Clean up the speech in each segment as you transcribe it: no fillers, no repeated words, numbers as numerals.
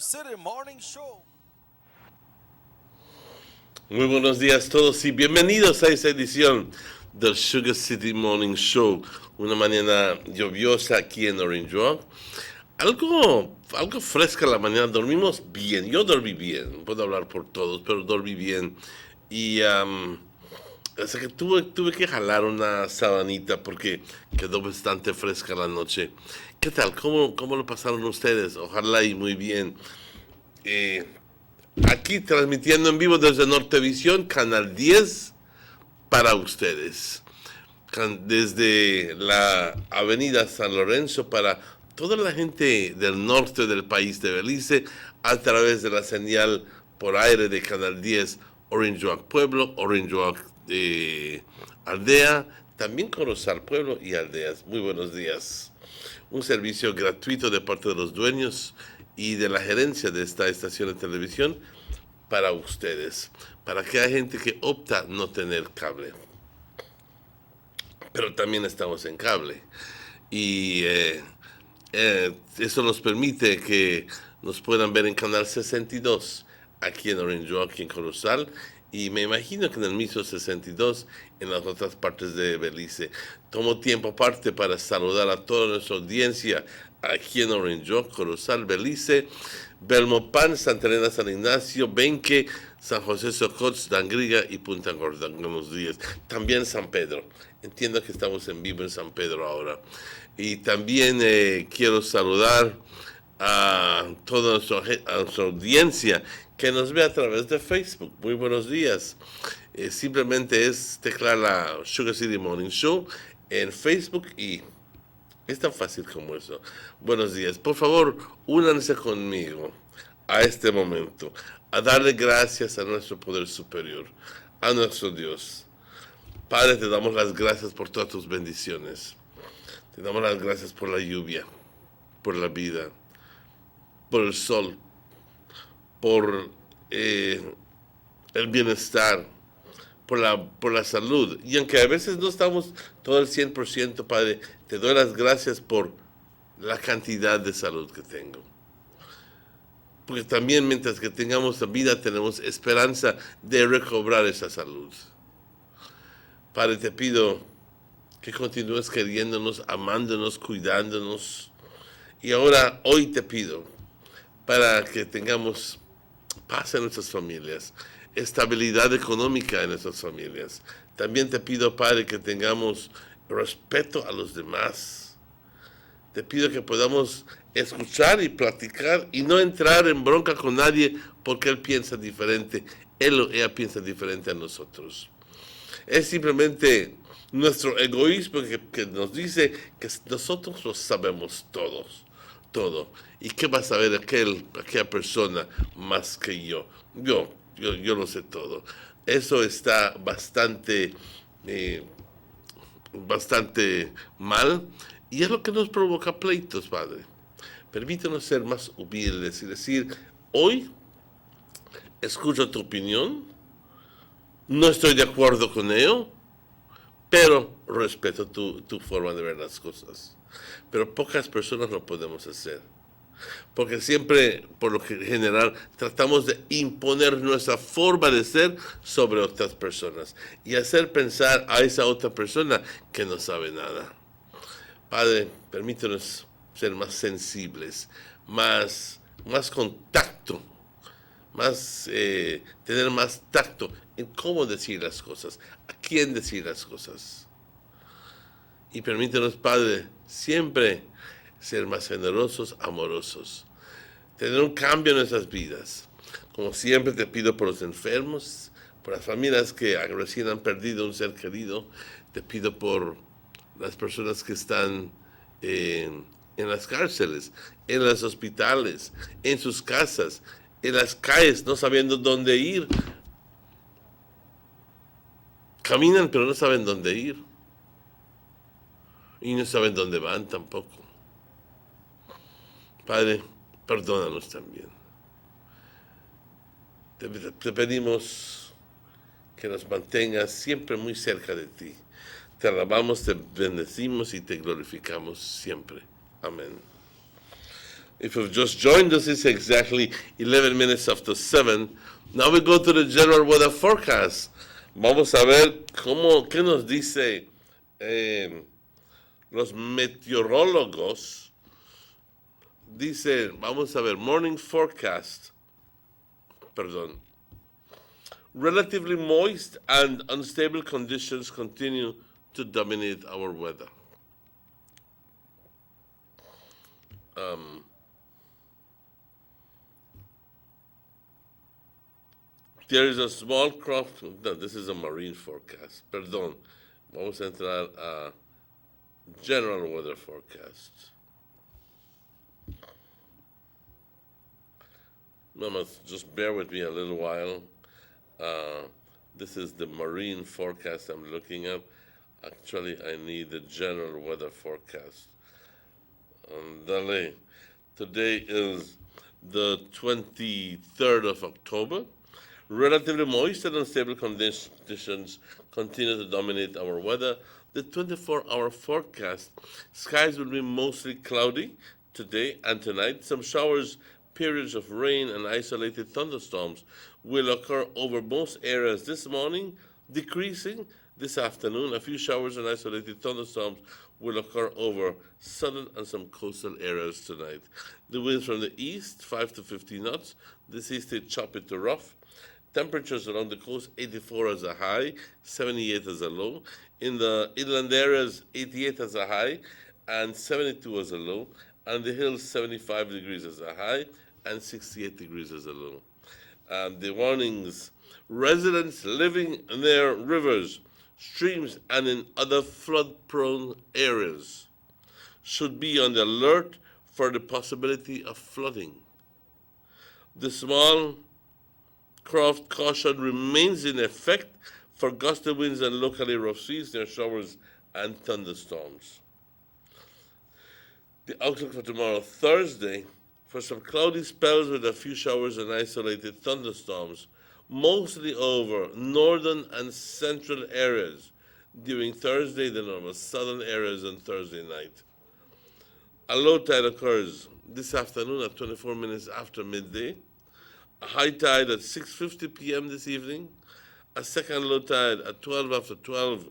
City Morning Show. Muy buenos días a todos y bienvenidos a esta edición del Sugar City Morning Show. Una mañana lluviosa aquí en Orange Walk. Algo fresca la mañana, dormimos bien, yo dormí bien, puedo hablar por todos, pero dormí bien. Y así que tuve que jalar una sabanita porque quedó bastante fresca la noche. ¿Qué tal? ¿Cómo lo pasaron ustedes? Ojalá y muy bien. Eh, Aquí transmitiendo en vivo desde Nortevisión, Canal 10, para ustedes. Desde la Avenida San Lorenzo para toda la gente del norte del país de Belice, a través de la señal por aire de Canal 10, Orange Walk Pueblo, Orange Walk Aldea, también Corozal Pueblo y Aldeas. Muy buenos días. Un servicio gratuito de parte de los dueños y de la gerencia de esta estación de televisión para ustedes, para que haya gente que opta no tener cable. Pero también estamos en cable. Y eso nos permite que nos puedan ver en Canal 62, aquí en Orange Walk, aquí en Corozal, y me imagino que en el mismo 62 en las otras partes de Belice. Tomo tiempo aparte para saludar a toda nuestra audiencia aquí en Orange Walk, Corozal, Belice, Belmopan, Santa Elena, San Ignacio, Benque, San José Socots, Dangriga y Punta Gorda. Buenos días. También San Pedro. Entiendo que estamos en vivo en San Pedro ahora. Y también quiero saludar a toda nuestra audiencia que nos ve a través de Facebook. Muy buenos días. Simplemente es teclar la Sugar City Morning Show en Facebook y es tan fácil como eso. Buenos días. Por favor, únanse conmigo a este momento, a darle gracias a nuestro poder superior, a nuestro Dios. Padre, te damos las gracias por todas tus bendiciones. Te damos las gracias por la lluvia, por la vida, por el sol, por el bienestar, por la salud. Y aunque a veces no estamos todo el 100%, Padre, te doy las gracias por la cantidad de salud que tengo. Porque también mientras que tengamos vida, tenemos esperanza de recobrar esa salud. Padre, te pido que continúes queriéndonos, amándonos, cuidándonos. Y ahora, hoy te pido, para que tengamos paz en nuestras familias, estabilidad económica en nuestras familias. También te pido, Padre, que tengamos respeto a los demás. Te pido que podamos escuchar y platicar y no entrar en bronca con nadie porque él piensa diferente, él o ella piensa diferente a nosotros. Es simplemente nuestro egoísmo que nos dice que nosotros lo sabemos todos, todo. ¿Y qué va a saber aquella persona más que yo? Yo lo sé todo. Eso está bastante mal y es lo que nos provoca pleitos, Padre. Permítanos ser más humildes y decir, hoy escucho tu opinión, no estoy de acuerdo con ello, pero respeto tu forma de ver las cosas. Pero pocas personas lo podemos hacer. Porque siempre, por lo general, tratamos de imponer nuestra forma de ser sobre otras personas y hacer pensar a esa otra persona que no sabe nada. Padre, permítanos ser más sensibles, más contacto, tener más tacto en cómo decir las cosas, a quién decir las cosas. Y permítanos, Padre, siempre ser más generosos, amorosos, tener un cambio en nuestras vidas. Como siempre te pido por los enfermos, por las familias que recién han perdido un ser querido, te pido por las personas que están en las cárceles, en los hospitales, en sus casas, en las calles, no sabiendo dónde ir. Caminan pero no saben dónde ir. Y no saben dónde van tampoco. Padre, perdónanos también. Te pedimos que nos mantengas siempre muy cerca de ti. Te alabamos, te bendecimos y te glorificamos siempre. Amén. If you've just joined us, it's exactly 11 minutes after 7. Now we go to the general weather forecast. Vamos a ver qué nos dice los meteorólogos. Dice, vamos a ver, morning forecast. Perdón. Relatively moist and unstable conditions continue to dominate our weather. There is a small crop. No, this is a marine forecast. Perdón. Vamos a entrar a general weather forecast. Mama, just bear with me a little while. This is the marine forecast I'm looking at. Actually, I need the general weather forecast. Dale. Today is the 23rd of October. Relatively moist and unstable conditions continue to dominate our weather. The 24-hour forecast, skies will be mostly cloudy today and tonight. Some showers, periods of rain, and isolated thunderstorms will occur over most areas this morning, decreasing this afternoon. A few showers and isolated thunderstorms will occur over southern and some coastal areas tonight. The winds from the east, 5 to 15 knots. This is the choppy to rough. Temperatures along the coast, 84 as a high, 78 as a low. In the inland areas, 88 as a high and 72 as a low. And the hills, 75 degrees as a high and 68 degrees as a low. The warnings, residents living near rivers, streams, and in other flood-prone areas should be on the alert for the possibility of flooding. The small craft caution remains in effect for gusty winds and locally rough seas near showers and thunderstorms. The outlook for tomorrow, Thursday, for some cloudy spells with a few showers and isolated thunderstorms, mostly over northern and central areas during Thursday, then over southern areas on Thursday night. A low tide occurs this afternoon at 24 minutes after midday, a high tide at 6:50 p.m. this evening, a second low tide at 12 after 12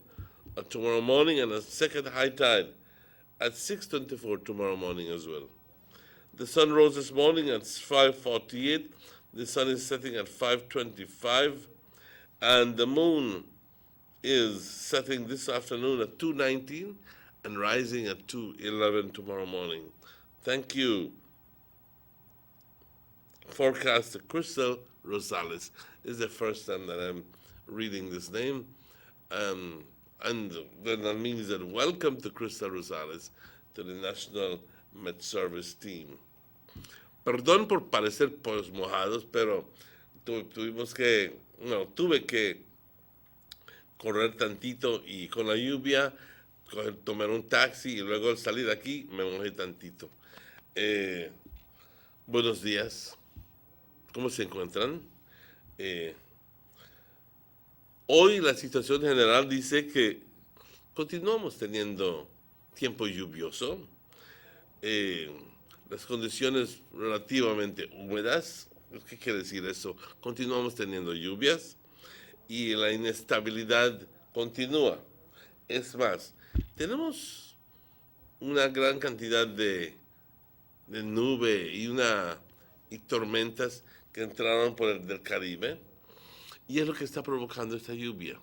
tomorrow morning, and a second high tide at 6:24 tomorrow morning as well. The sun rose this morning at 5:48. The sun is setting at 5:25, and the moon is setting this afternoon at 2:19 and rising at 2:11 tomorrow morning. Thank you. Forecaster Crystal Rosales. This is the first time that I'm reading this name. And then that means that welcome to Crystal Rosales, to the National Met Service team. Perdón por parecer pues mojados, pero tuve que correr tantito y con la lluvia, tomar un taxi y luego al salir aquí me mojé tantito. Buenos días. ¿Cómo se encuentran? Hoy la situación general dice que continuamos teniendo tiempo lluvioso, las condiciones relativamente húmedas. ¿Qué quiere decir eso? Continuamos teniendo lluvias y la inestabilidad continúa. Es más, tenemos una gran cantidad de nube y tormentas que entraron por el del Caribe, y es lo que está provocando esta lluvia.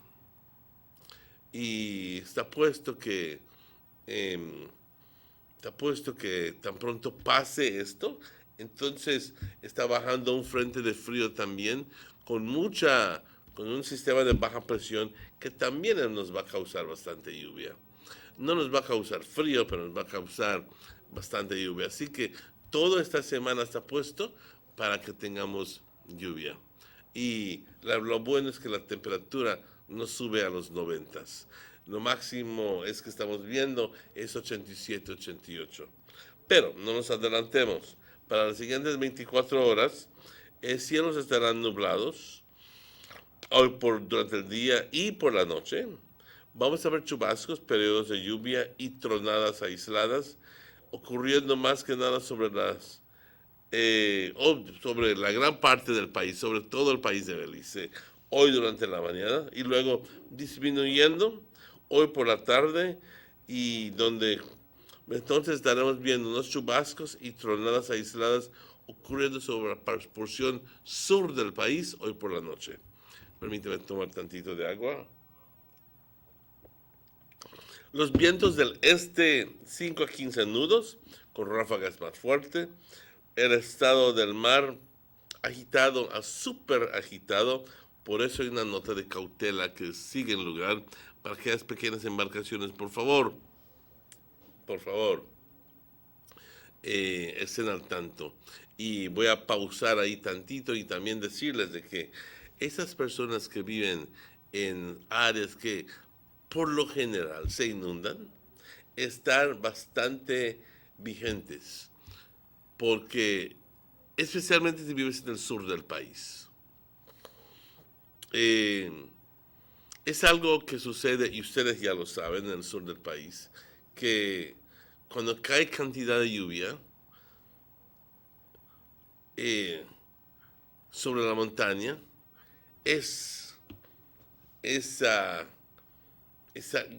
Y está puesto que tan pronto pase esto, entonces está bajando un frente de frío también con un sistema de baja presión que también nos va a causar bastante lluvia. No nos va a causar frío, pero nos va a causar bastante lluvia. Así que toda esta semana está puesto para que tengamos lluvia. Y lo bueno es que la temperatura no sube a los 90. Lo máximo es que estamos viendo es 87, 88. Pero no nos adelantemos. Para las siguientes 24 horas, cielos estarán nublados hoy durante el día y por la noche. Vamos a ver chubascos, periodos de lluvia y tronadas aisladas, ocurriendo más que nada sobre las sobre la gran parte del país, sobre todo el país de Belice, hoy durante la mañana y luego disminuyendo hoy por la tarde y donde entonces estaremos viendo unos chubascos y tronadas aisladas ocurriendo sobre la porción sur del país hoy por la noche. Permíteme tomar tantito de agua. Los vientos del este 5 a 15 nudos, con ráfagas más fuertes. El estado del mar agitado a súper agitado. Por eso hay una nota de cautela que sigue en lugar para aquellas pequeñas embarcaciones. Por favor, estén al tanto. Y voy a pausar ahí tantito y también decirles de que esas personas que viven en áreas que por lo general se inundan, están bastante vigentes, porque especialmente si vives en el sur del país. Es algo que sucede, y ustedes ya lo saben, en el sur del país, que cuando cae cantidad de lluvia sobre la montaña,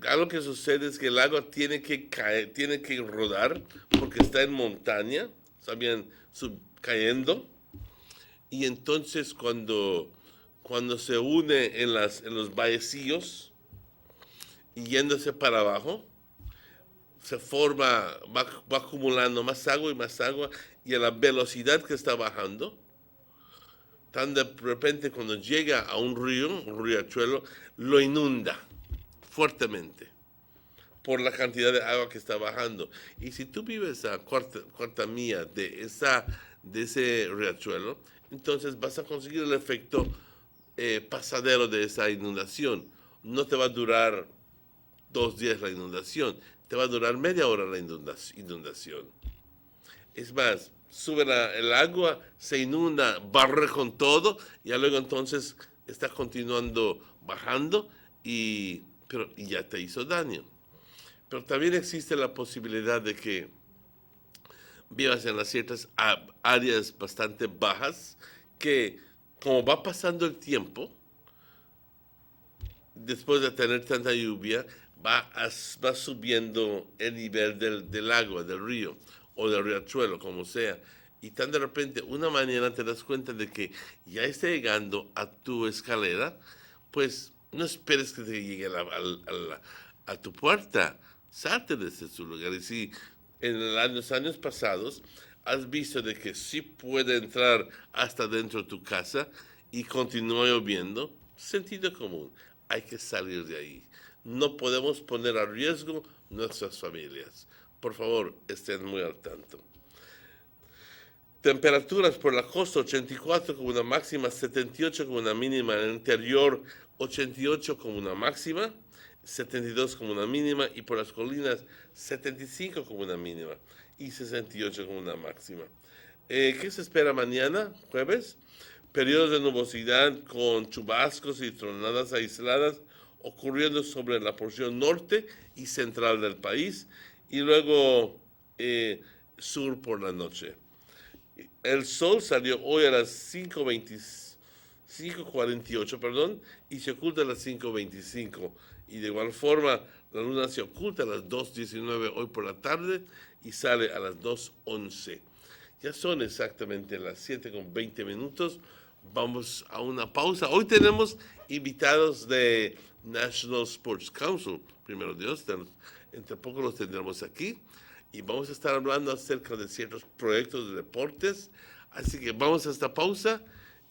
algo que sucede es que el agua tiene que caer, tiene que rodar, porque está en montaña, ¿sabían? Cayendo. Y entonces cuando se une en los vallecillos y yéndose para abajo, se forma, va acumulando más agua y más agua, y a la velocidad que está bajando, tan de repente cuando llega a un riachuelo, lo inunda fuertemente por la cantidad de agua que está bajando. Y si tú vives a cuarta milla de ese riachuelo, entonces vas a conseguir el efecto pasadero de esa inundación. No te va a durar 2 días la inundación, te va a durar media hora la inundación. Es más, sube el agua, se inunda, barre con todo, y luego entonces está continuando bajando y ya te hizo daño. Pero también existe la posibilidad de que vivas en las ciertas áreas bastante bajas, que como va pasando el tiempo, después de tener tanta lluvia, va subiendo el nivel del agua, del río o del riachuelo, como sea. Y tan de repente, una mañana te das cuenta de que ya está llegando a tu escalera, pues no esperes que te llegue a tu puerta. Salte desde su lugar. Y si en los años pasados has visto de que sí puede entrar hasta dentro de tu casa y continúa lloviendo, sentido común, hay que salir de ahí. No podemos poner a riesgo nuestras familias. Por favor, estén muy al tanto. Temperaturas por la costa, 84 como una máxima, 78 como una mínima. En el interior, 88 como una máxima, 72 como una mínima. Y por las colinas, 75 como una mínima y 68 como una máxima. ¿Qué se espera mañana, jueves? Periodos de nubosidad con chubascos y tronadas aisladas ocurriendo sobre la porción norte y central del país, y luego sur por la noche. El sol salió hoy a las 5:48, y se oculta a las 5:25. Y de igual forma, la luna se oculta a las 2:19 hoy por la tarde y sale a las 2:11. Ya son exactamente las 7:20. Vamos a una pausa. Hoy tenemos invitados de National Sports Council. Primero Dios, entre poco los tendremos aquí. Y vamos a estar hablando acerca de ciertos proyectos de deportes. Así que vamos a esta pausa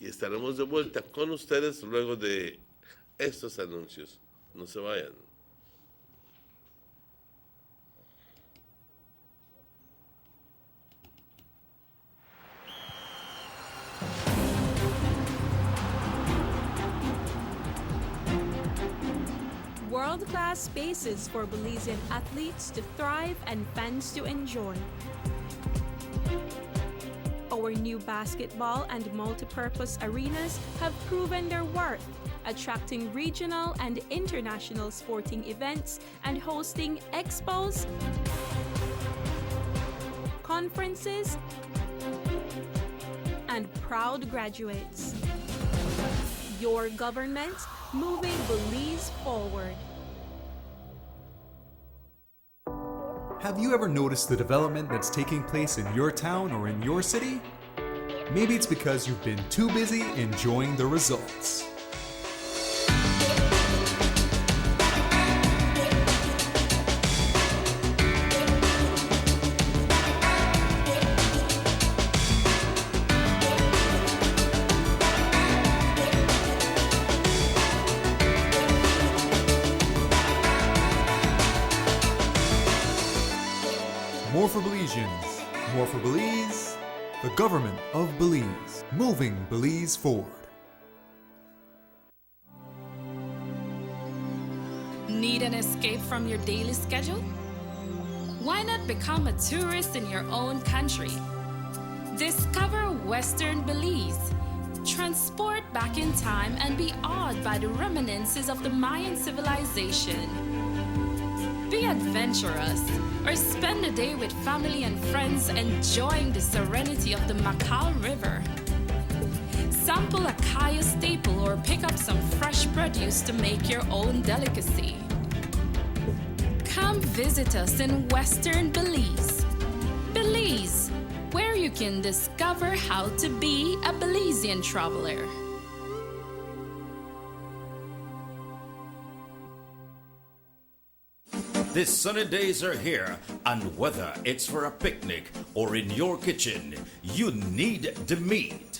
y estaremos de vuelta con ustedes luego de estos anuncios. No se vayan. World-class spaces for Belizean athletes to thrive and fans to enjoy. Our new basketball and multipurpose arenas have proven their worth, attracting regional and international sporting events and hosting expos, conferences, and proud graduates. Your government, moving Belize forward. Have you ever noticed the development that's taking place in your town or in your city? Maybe it's because you've been too busy enjoying the results. More for Belizeans, more for Belize, the government of Belize, moving Belize forward. Need an escape from your daily schedule? Why not become a tourist in your own country? Discover Western Belize. Transport back in time and be awed by the reminiscences of the Mayan civilization. Be adventurous or spend a day with family and friends enjoying the serenity of the Macau River. Sample a kaya staple or pick up some fresh produce to make your own delicacy. Come visit us in Western Belize. Belize, where you can discover how to be a Belizean traveler. These sunny days are here, and whether it's for a picnic or in your kitchen, you need the meat.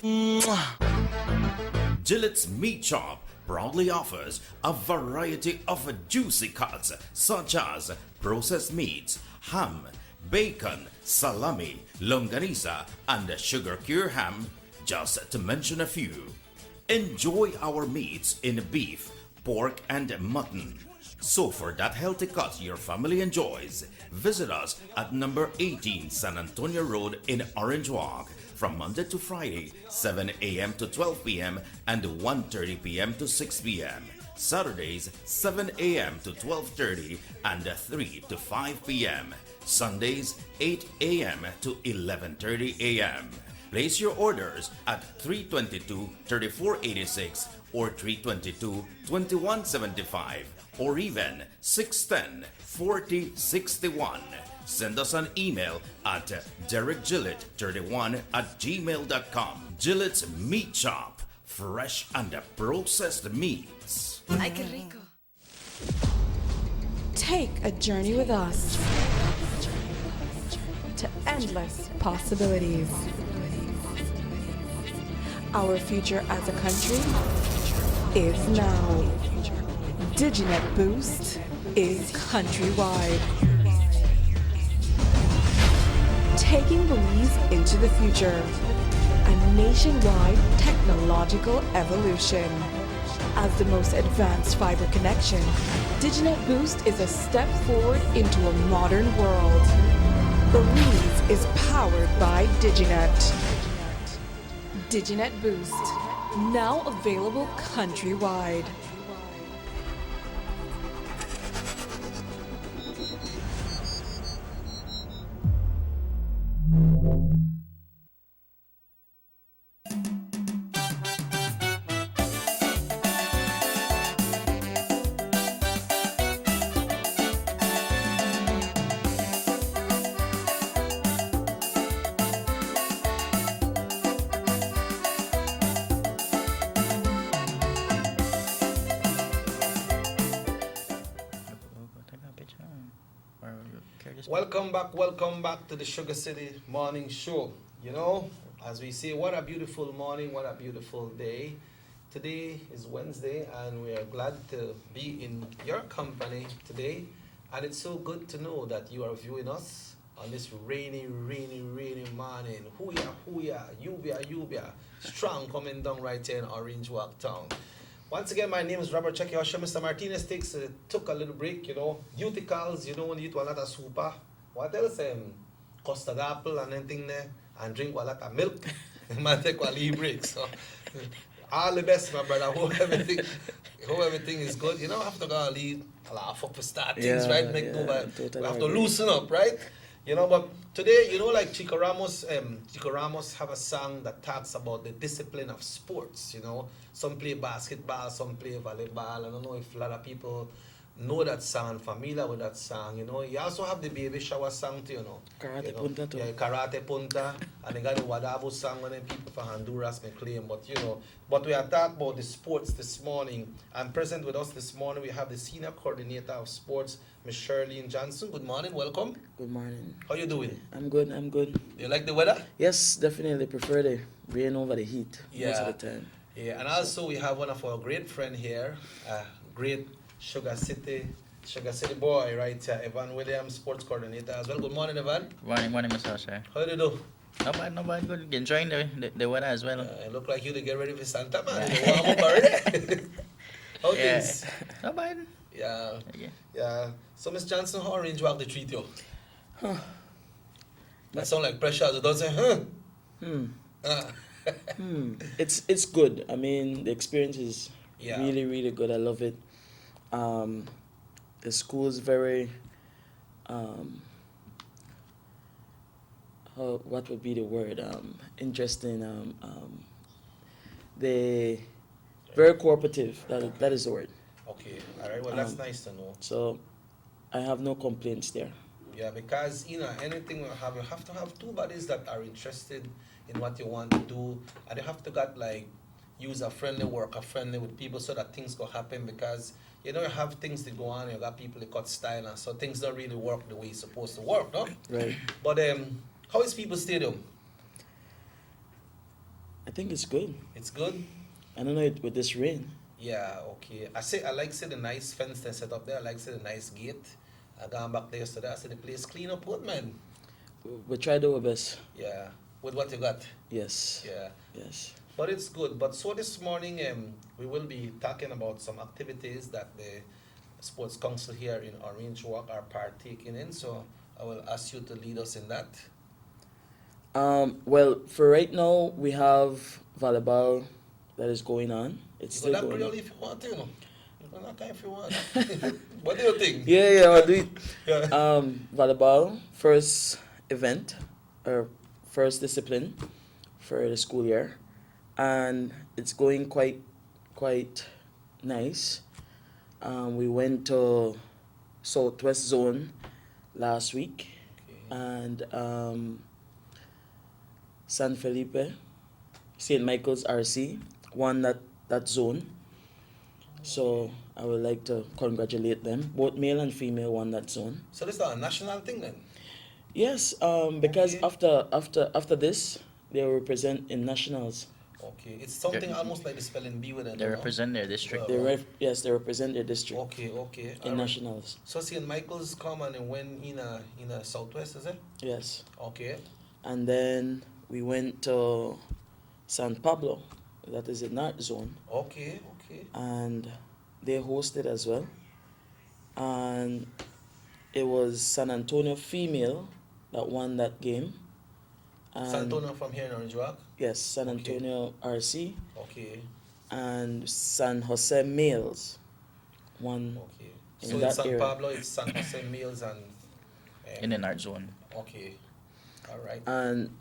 Gillette's Meat Shop proudly offers a variety of juicy cuts such as processed meats, ham, bacon, salami, longanisa, and sugar cure ham, just to mention a few. Enjoy our meats in beef, pork, and mutton. So for that healthy cut your family enjoys, visit us at number 18 San Antonio Road in Orange Walk from Monday to Friday, 7 a.m. to 12 p.m. and 1:30 p.m. to 6 p.m. Saturdays, 7 a.m. to 12:30 and 3 to 5 p.m. Sundays, 8 a.m. to 11:30 a.m. Place your orders at 322-3486 or 322-2175 or even 610-4061. Send us an email at derekgillett31@gmail.com. Gillette's Meat Shop, fresh and processed meats. Ay, qué rico. Take a journey with us to endless possibilities. Our future as a country is now. Diginet Boost is countrywide. Taking Belize into the future. A nationwide technological evolution. As the most advanced fiber connection, Diginet Boost is a step forward into a modern world. Belize is powered by Diginet. Diginet Boost, now available countrywide. Welcome back to the Sugar City Morning Show. You know, as we say, what a beautiful morning, what a beautiful day. Today is Wednesday, and we are glad to be in your company today. And it's so good to know that you are viewing us on this rainy morning. Hooya, Yubia, strong coming down right here in Orange Walk Town. Once again, my name is Robert. Check your show. Mr. Martinez took a little break, you know. Uticals, you know, when you eat a lot of super. What else? Custard apple and anything there. And drink a lot of milk. Man, take a little break. So, all the best, my brother. Hope everything is good. You know, after go lead, a lot of up start things, right? We have to loosen up, right? You know, but today, you know, like Chico Ramos have a song that talks about the discipline of sports. You know, some play basketball, some play volleyball. I don't know if a lot of people know that song and familiar with that song. You know, you also have the baby shower song too. You know, Karate you know? Punta too. Yeah, Karate Punta, and they got the Wadabu song when people from Honduras may claim. But you know, but we are talking about the sports this morning. And present with us this morning, we have the senior coordinator of sports, Ms. Shirlene Johnson. Good morning, welcome. Good morning. How you doing? I'm good. You like the weather? Yes, definitely prefer the rain over the heat most of the time. Yeah, and also we have one of our great friend here, great Sugar City boy right here, Evan Williams, sports coordinator as well. Good morning, Evan. Morning, Mr. Sir. How do you do? No bad, good. Enjoying the weather as well. It look like you to get ready for Santa, man. You warm up already. How things? No bad. Yeah. So, Miss Johnson, how Orange Walk the treat you? That sound like pressure. So don't say, It's good. I mean, the experience is really, really good. I love it. The school is very, what would be the word? Interesting. They very cooperative. That is the word. Okay, all right. Well, that's nice to know. So, I have no complaints there. Yeah, because you know anything you have to have two bodies that are interested in what you want to do, and you have to get like user friendly, worker friendly with people so that things go happen. Because you know you have things to go on, you got people that cut style, and so things don't really work the way it's supposed to work, no? Right. But how is People Stadium? I think it's good. It's good. I don't know with this rain. Yeah, okay. I like the nice fence they set up there. I like the nice gate. I gone back there yesterday. I said the place clean up good, man. We tried our best. Yeah, with what you got. Yes. Yeah. Yes. But it's good. But so this morning, we will be talking about some activities that the Sports Council here in Orange Walk are partaking in. So I will ask you to lead us in that. Well, for right now, we have volleyball that is going on. It's You still go that going on. Creole if you want to, you know. You go that time if you want. What do you think? Yeah, I'll do it. Yeah. Volleyball, first event, or first discipline for the school year. And it's going quite nice. We went to Southwest Zone last week. Okay. And San Felipe, St. Michael's RC won that zone. So I would like to congratulate them. Both male and female won that zone. So this is a national thing then? Yes, because Okay. after this, they will represent in nationals. Okay. It's something almost like the spelling bee with it. They represent their district. Well, They represent their district Okay. in Alright. nationals. So St. Michael's come and went in a Southwest, is it? Yes, Okay. and then we went to San Pablo, that is in North Zone, Okay. and they hosted as well. And it was San Antonio female that won that game. And San Antonio from here in Orange Walk? yes, San Okay. Antonio RC Okay. and San Jose males won. Okay. In So in that San area. Pablo, it's San Jose Mills and... In an art zone. Okay. All right. And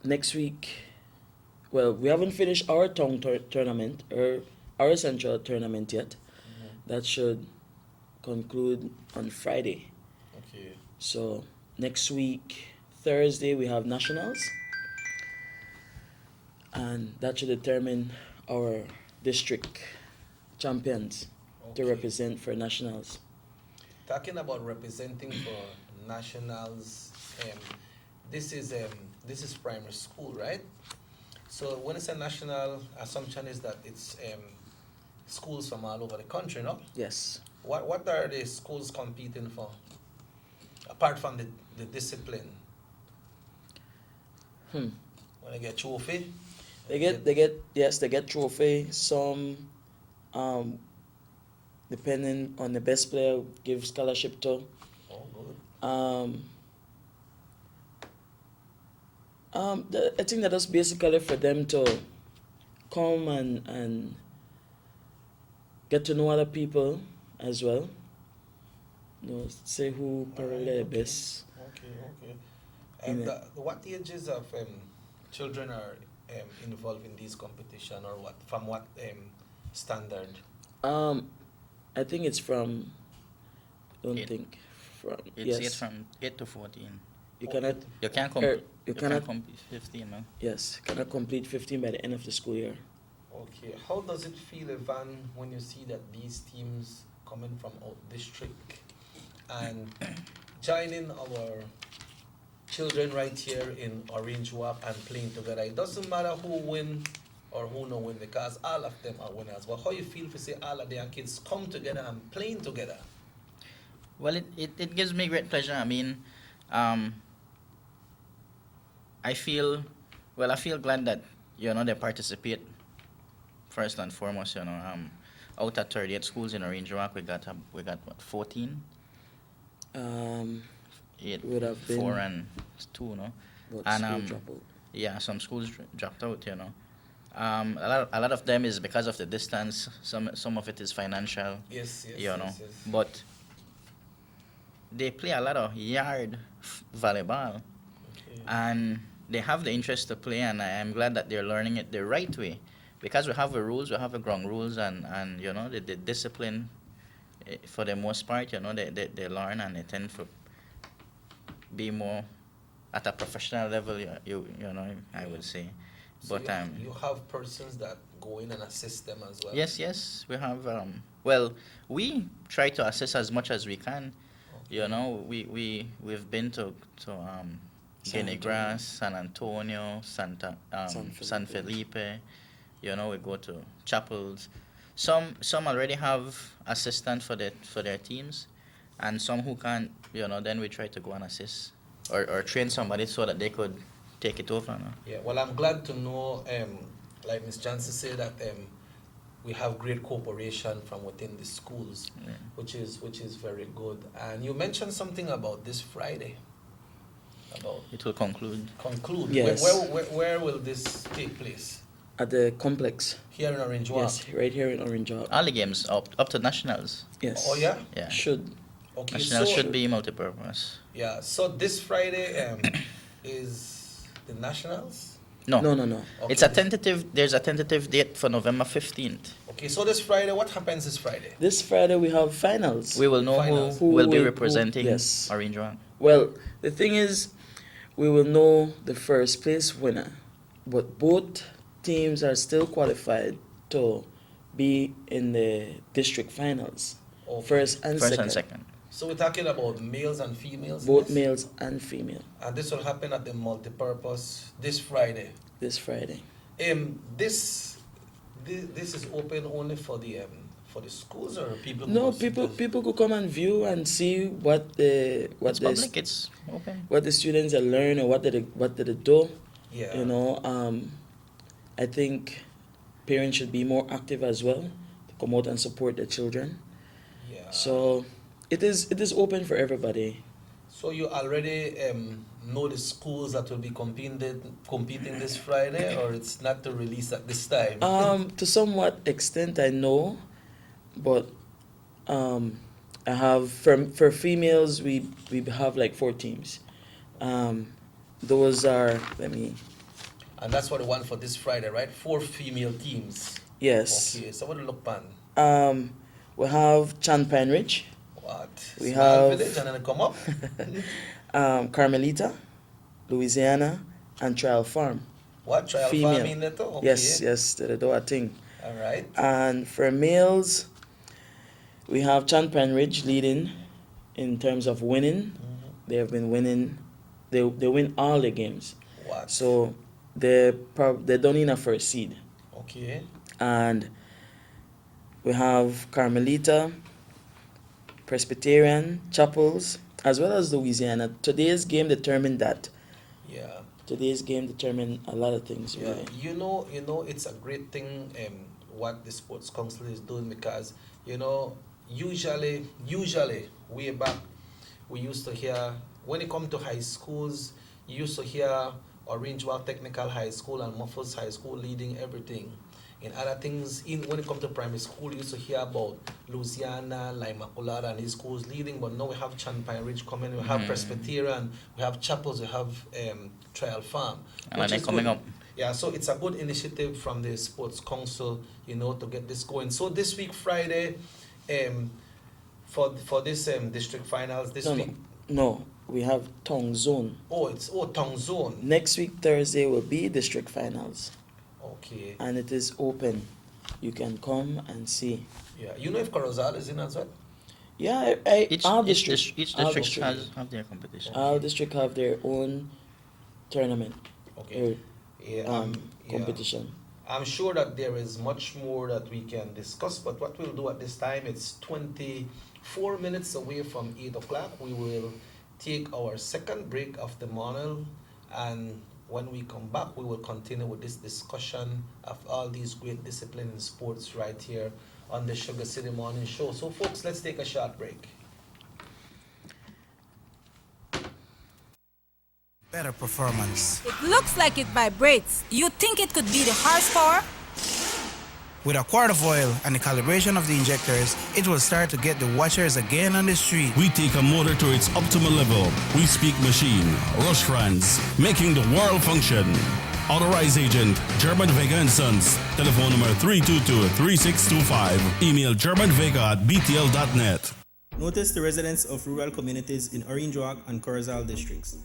next week, well, we haven't finished our town tournament or our central tournament yet. That should conclude on Friday. Okay. So next week, Thursday, we have nationals, and that should determine our district champions to Okay. represent for nationals. Talking about representing for nationals, this is primary school, right? So when it's a national, assumption is that it's schools from all over the country, no? Yes. What are the schools competing for? Apart from the discipline, when they get trophy, They get trophy. Some, depending on the best player, give scholarship to. Oh, good. I think that is basically for them to come and get to know other people as well. You know, say who probably the best. Okay. And what ages of children are involved in this competition, or what? From what standard? I think it's from. Don't Eight. think from. It's yes. from 8 to 14. You cannot. You can't you cannot. complete 15, no? Yes, cannot complete 15 by the end of the school year. Okay. How does it feel, Ivan, when you see that these teams coming from out district and joining our children right here in Orange Walk and playing together? It doesn't matter who win or who no win, because all of them are winners. But how you feel to see all of their kids come together and playing together? Well, it gives me great pleasure. I mean, I feel glad that, they participate. First and foremost, out of 38 schools in Orange Walk, we got what, 14? Eight, Would have been 4 and 2, no? But And school dropout. yeah, some schools dropped out, a lot of them is because of the distance. Some of it is financial, Yes. but they play a lot of yard volleyball, Okay. and they have the interest to play, and I am glad that they're learning it the right way, because we have the rules, we have the ground rules, and the discipline, for the most part, they learn, and they tend to be more at a professional level, I would say. So But you have persons that go in and assist them as well? yes, we have. We try to assist as much as we can. We've been to Guinea Grass, San Antonio, San Felipe. We go to chapels. Some already have assistant for their teams, and some who can't. Then we try to go and assist or train somebody so that they could take it over. No? Yeah, well, I'm glad to know, like Ms. Johnson said, that we have great cooperation from within the schools, Yeah. which is very good. And you mentioned something about this Friday. About It will conclude. Yes. Where will this take place? At the complex. Here in Orange Walk? Yes, right here in Orange Walk. All the games up to nationals. Yes. Oh, yeah? Yeah. Should. Okay, Nationals so, should be multi-purpose. yeah, so this Friday is the nationals? No. No. Okay. It's a tentative. There's a tentative date for November 15th. Okay, so this Friday, what happens this Friday? This Friday we have finals. We will know Finals. who will be Who- representing yes. Orange Walk. Well, the thing is, we will know the first place winner, but both teams are still qualified to be in the district finals. Okay. First and First second. and second. So we're talking about males and females? in Both this? males and female And this will happen at the multipurpose this Friday. this Friday. This is open only for the schools, or people? who No, go see this? people could come and view and see what the It's public. It's open. what the students are learning or what did they do. Yeah. I think parents should be more active as well to come out and support their children. Yeah. So it is open for everybody. So you already know the schools that will be competing this Friday, or it's not to release at this time? To somewhat extent I know, but I have for females we have like 4 teams. Those are And that's what we want for this Friday, right? 4 female teams. yes. Okay, so what do you look pan? We have Pine Ridge, What? We Small have- village and then come up? Carmelita, Louisiana, and Trial Farm. What? Trial Female. farming that? Okay. Yes, they do a thing. All right. And for males, we have Pine Ridge leading in terms of winning. They have been winning. They win all the games. What? So they're done in a first seed. Okay. And we have Carmelita, Presbyterian, Chapels, as well as Louisiana. Today's game determined that. Yeah. Today's game determined a lot of things. Yeah. Really. You know, it's a great thing what the sports council is doing, because usually way back we used to hear, when it come to high schools, you used to hear Orange Walk Technical High School and Muffles High School leading everything. In other things, when it comes to primary school, you used to hear about Louisiana, Lima Colada, and these schools leading, but now we have Champagne Ridge coming, we have Presbyterian, we have Chapels, we have Trial Farm. And they're coming up. Yeah, so it's a good initiative from the Sports Council, to get this going. So this week, Friday, for this district finals, week. No, we have Town Zone. Town Zone. Next week, Thursday, will be district finals. Okay. And it is open. You can come and see. Yeah, you know if Corozal is in as well? Yeah, Each district have their competition. Our district have their own tournament. Okay. Competition. I'm sure that there is much more that we can discuss, but what we'll do at this time, it's 24 minutes away from 8 o'clock. We will take our second break of the morning, and when we come back, we will continue with this discussion of all these great disciplines in sports right here on the Sugar City Morning Show. So folks, let's take a short break. Better performance. It looks like it vibrates. You think it could be the horsepower? With a quart of oil and the calibration of the injectors, it will start to get the watchers again on the street. We take a motor to its optimal level. We speak machine, Rush France, making the world function. Authorized agent, German Vega & Sons. Telephone number 322-3625. Email germanvega@btl.net. Notice the residents of rural communities in Orange Walk and Corozal districts.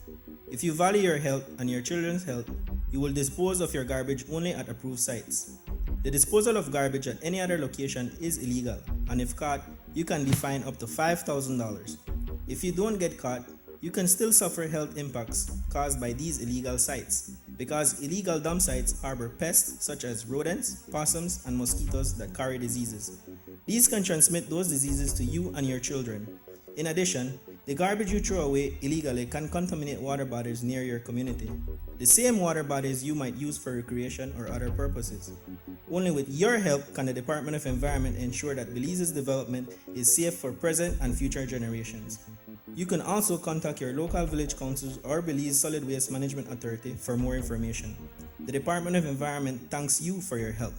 If you value your health and your children's health, you will dispose of your garbage only at approved sites. The disposal of garbage at any other location is illegal, and if caught, you can be fined up to $5,000. If you don't get caught, you can still suffer health impacts caused by these illegal sites, because illegal dump sites harbor pests such as rodents, possums, and mosquitoes that carry diseases. These can transmit those diseases to you and your children. In addition, the garbage you throw away illegally can contaminate water bodies near your community, the same water bodies you might use for recreation or other purposes. Only with your help can the Department of Environment ensure that Belize's development is safe for present and future generations. You can also contact your local village councils or Belize Solid Waste Management Authority for more information. The Department of Environment thanks you for your help.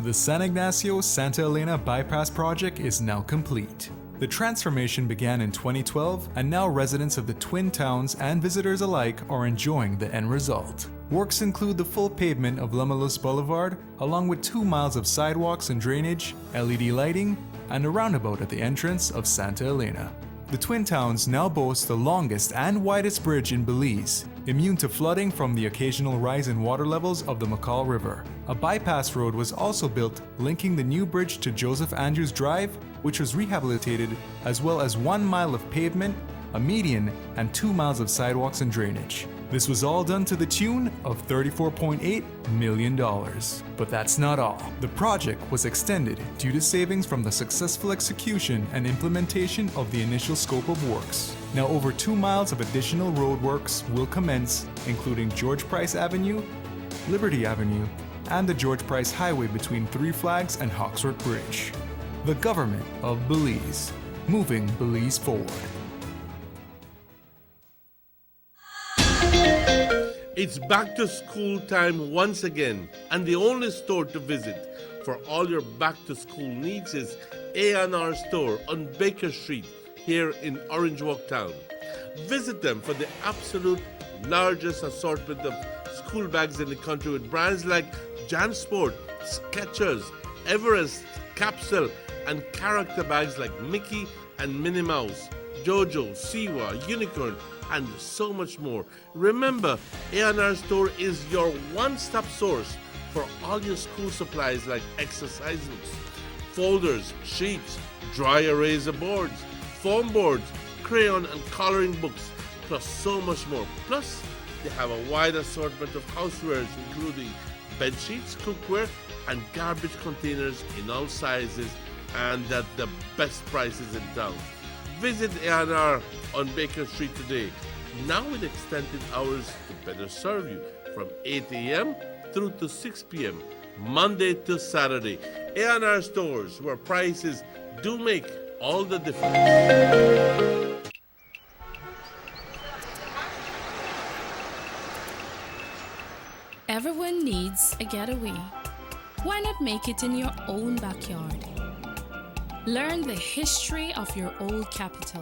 The San Ignacio-Santa Elena Bypass project is now complete. The transformation began in 2012, and now residents of the Twin Towns and visitors alike are enjoying the end result. Works include the full pavement of Lamalus Boulevard, along with 2 miles of sidewalks and drainage, LED lighting, and a roundabout at the entrance of Santa Elena. The Twin Towns now boast the longest and widest bridge in Belize, immune to flooding from the occasional rise in water levels of the McCall River. A bypass road was also built linking the new bridge to Joseph Andrews Drive, which was rehabilitated, as well as 1 mile of pavement, a median, and 2 miles of sidewalks and drainage. This was all done to the tune of $34.8 million. But that's not all. The project was extended due to savings from the successful execution and implementation of the initial scope of works. Now over 2 miles of additional roadworks will commence, including George Price Avenue, Liberty Avenue, and the George Price Highway between Three Flags and Hawksworth Bridge. The government of Belize, moving Belize forward. It's back to school time once again, and the only store to visit for all your back to school needs is A&R Store on Baker Street here in Orange Walk Town. Visit them for the absolute largest assortment of school bags in the country with brands like JanSport, Skechers, Everest, Capsule, and character bags like Mickey and Minnie Mouse, Jojo, Siwa, Unicorn, and so much more. Remember, A&R Store is your one-stop source for all your school supplies like exercise books, folders, sheets, dry eraser boards, foam boards, crayon and coloring books, plus so much more. Plus, they have a wide assortment of housewares including bed sheets, cookware, and garbage containers in all sizes and at the best prices in town. Visit A&R on Baker Street today, now with extended hours to better serve you from 8 a.m. through to 6 p.m., Monday to Saturday. A&R Stores, where prices do make all the difference. Everyone needs a getaway. Why not make it in your own backyard? Learn the history of your old capital.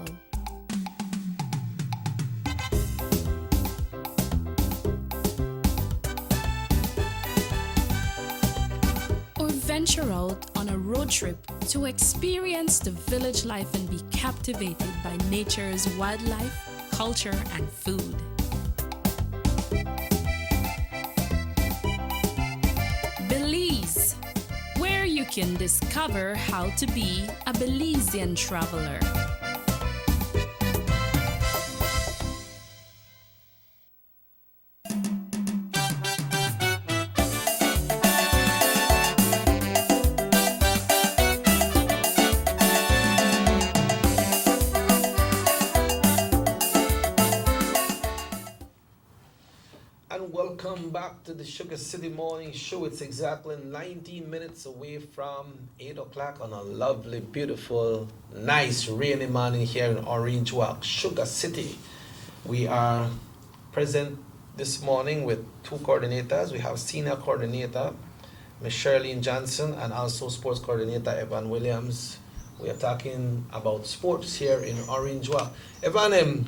Or venture out on a road trip to experience the village life and be captivated by nature's wildlife, culture, and food. Belize, where you can discover how to be a Belizean traveler. And welcome back to the Sugar City Morning Show. It's exactly 19 minutes away from 8 o'clock on a lovely, beautiful, nice, rainy morning here in Orange Walk, Sugar City. We are present this morning with two coordinators. We have senior coordinator, Ms. Shirlene Johnson, and also sports coordinator, Evan Williams. We are talking about sports here in Orange Walk. Evan,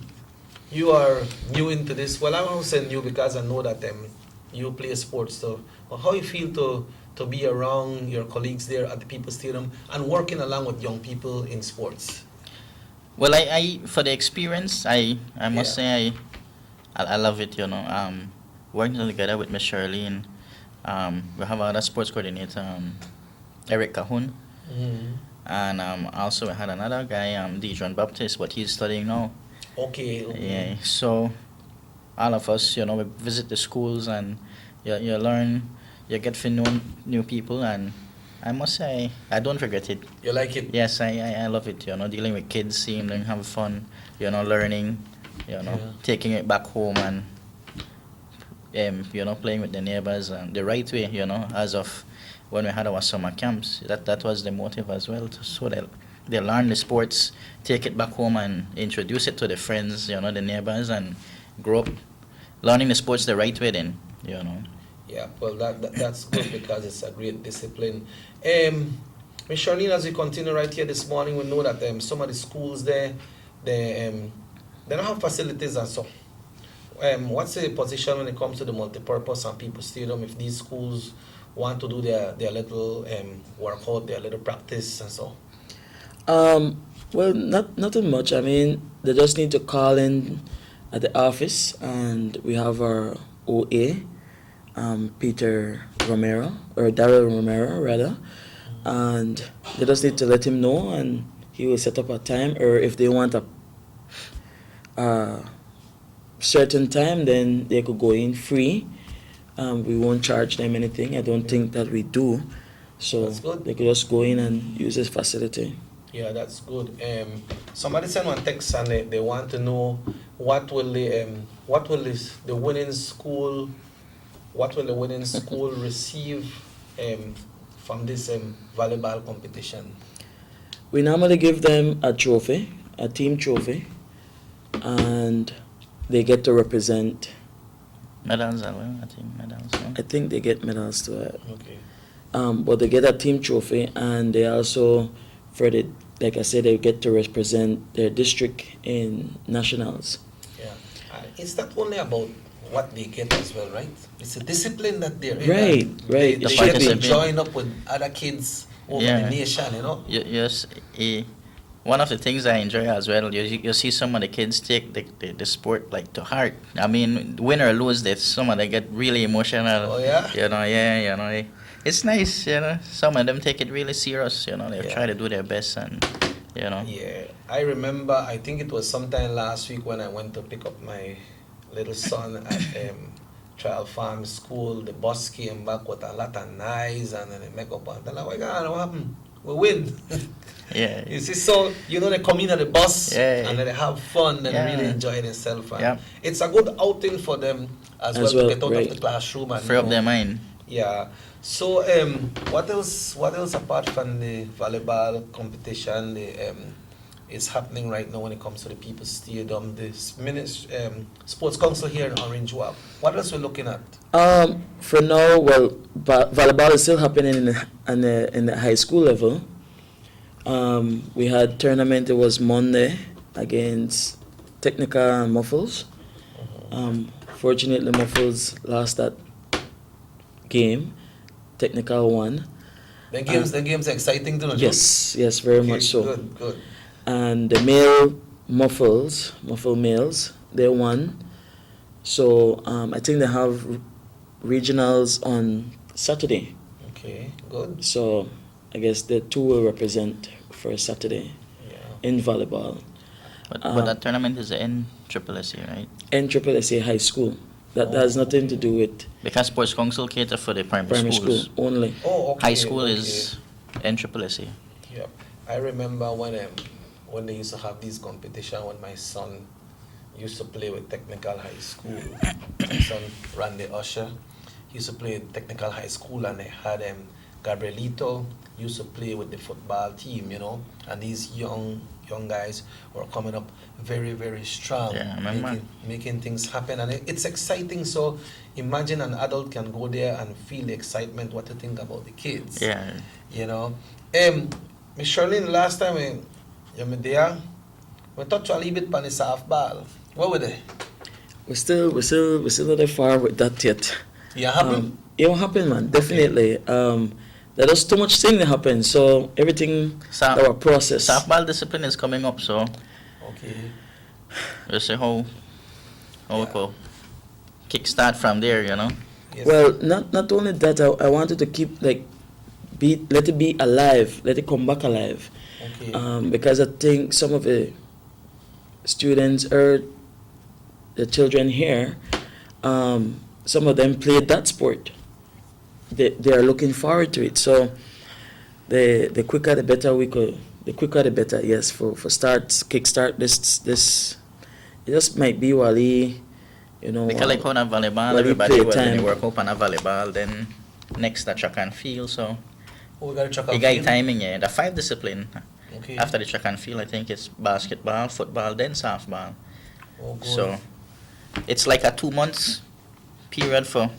you are new into this. Well, I won't say new because I know that you play sports. So, well, how you feel to be around your colleagues there at the People's Stadium and working along with young people in sports? Well, I for the experience, I must say I love it. Working together with Miss Shirlene. We have another sports coordinator, Eric Cahoon, and also we had another guy, Dijon Baptiste, but he's studying now. Okay. Yeah. So all of us, we visit the schools and you learn, you get to know new people, and I must say I don't regret it. You like it? Yes, I love it. Dealing with kids, seeing them have fun, learning, taking it back home and playing with the neighbors and the right way, as of when we had our summer camps. That was the motive as well, so that they learn the sports, take it back home and introduce it to the friends, the neighbors, and grow up learning the sports the right way then, Yeah, well, that's good because it's a great discipline. Ms. Charlene, as we continue right here this morning, we know that some of the schools there, they don't have facilities and so. What's the position when it comes to the multipurpose and People's Stadium if these schools want to do their little workout, their little practice and so? Well, nothing much. I mean, they just need to call in at the office, and we have our OA, Peter Romero, or Daryl Romero, rather, and they just need to let him know, and he will set up a time, or if they want a certain time, then they could go in free. We won't charge them anything. I don't think that we do. So they could just go in and use this facility. Yeah, that's good. Somebody sent one text and they want to know what will the winning school receive from this volleyball competition? We normally give them a trophy, a team trophy, and they get to represent. Medals, I think medals. No? I think they get medals to it. Okay. But they get a team trophy, and they also, like I said, they get to represent their district in nationals. Yeah, it's not only about what they get as well, right? It's a discipline that they're in. Right. They get to join up with other kids over the nation, Yes. One of the things I enjoy as well, you see some of the kids take the sport like to heart. I mean, win or lose, some of them get really emotional. Oh yeah. It's nice, Some of them take it really serious, They try to do their best and, Yeah, I remember, I think it was sometime last week when I went to pick up my little son at Trial Farm School. The bus came back with a lot of knives and then they make up and they're like, what happened? We win. Yeah. You see, so, they come in at the bus and then they have fun and really enjoy themselves. It's a good outing for them as well to get out of the classroom and free up their mind. Yeah. So, what else apart from the volleyball competition, is happening right now when it comes to the People's Stadium, the Sports Council here in Orange Walk? What else we're looking at? For now, well, volleyball is still happening in the high school level. We had tournament. It was Monday against Technical and Muffles. Fortunately, Muffles lost that game. Technical won. The game's exciting too, yes, very much so. Good. And the male muffle males, they won. So I think they have regionals on Saturday. Okay, good. So I guess the two will represent for Saturday in volleyball. But that tournament is in SSSA, right? In SSSA High School. That has nothing to do with... Because Sports Council cater for the primary schools. School only. Oh, okay. High school is in SSSA. Yeah. I remember when they used to have these competitions when my son used to play with Technical High School. My son, Randy Usher, he used to play at Technical High School, and they had Gabrielito used to play with the football team, you know, and these young guys were coming up very, very strong, making things happen, and it's exciting. So imagine an adult can go there and feel the excitement, what to think about the kids. Yeah. You know. Miss Charlene, last time you were there, we touched a little bit on the softball. What were they? We're still not that far with that yet. Yeah, happen? It will happen, man. Definitely. There's too much thing that happen, so everything our process. Softball discipline is coming up, so we'll see how we go kickstart from there, you know. Yes. Well, not only that, I wanted to keep let it be alive, let it come back alive, because I think some of the students or the children here, some of them played that sport. They are looking forward to it. So the quicker the better the quicker the better. Yes, for kickstart this. It just might be Wally, you know. Because like on a volleyball, everybody when they work up on a volleyball, then next the track and field. So we got track and field. You got timing, yeah. The 5 discipline. Okay. After the track and field, I think it's basketball, football, then softball. Oh, good. So it's like a 2 months period for.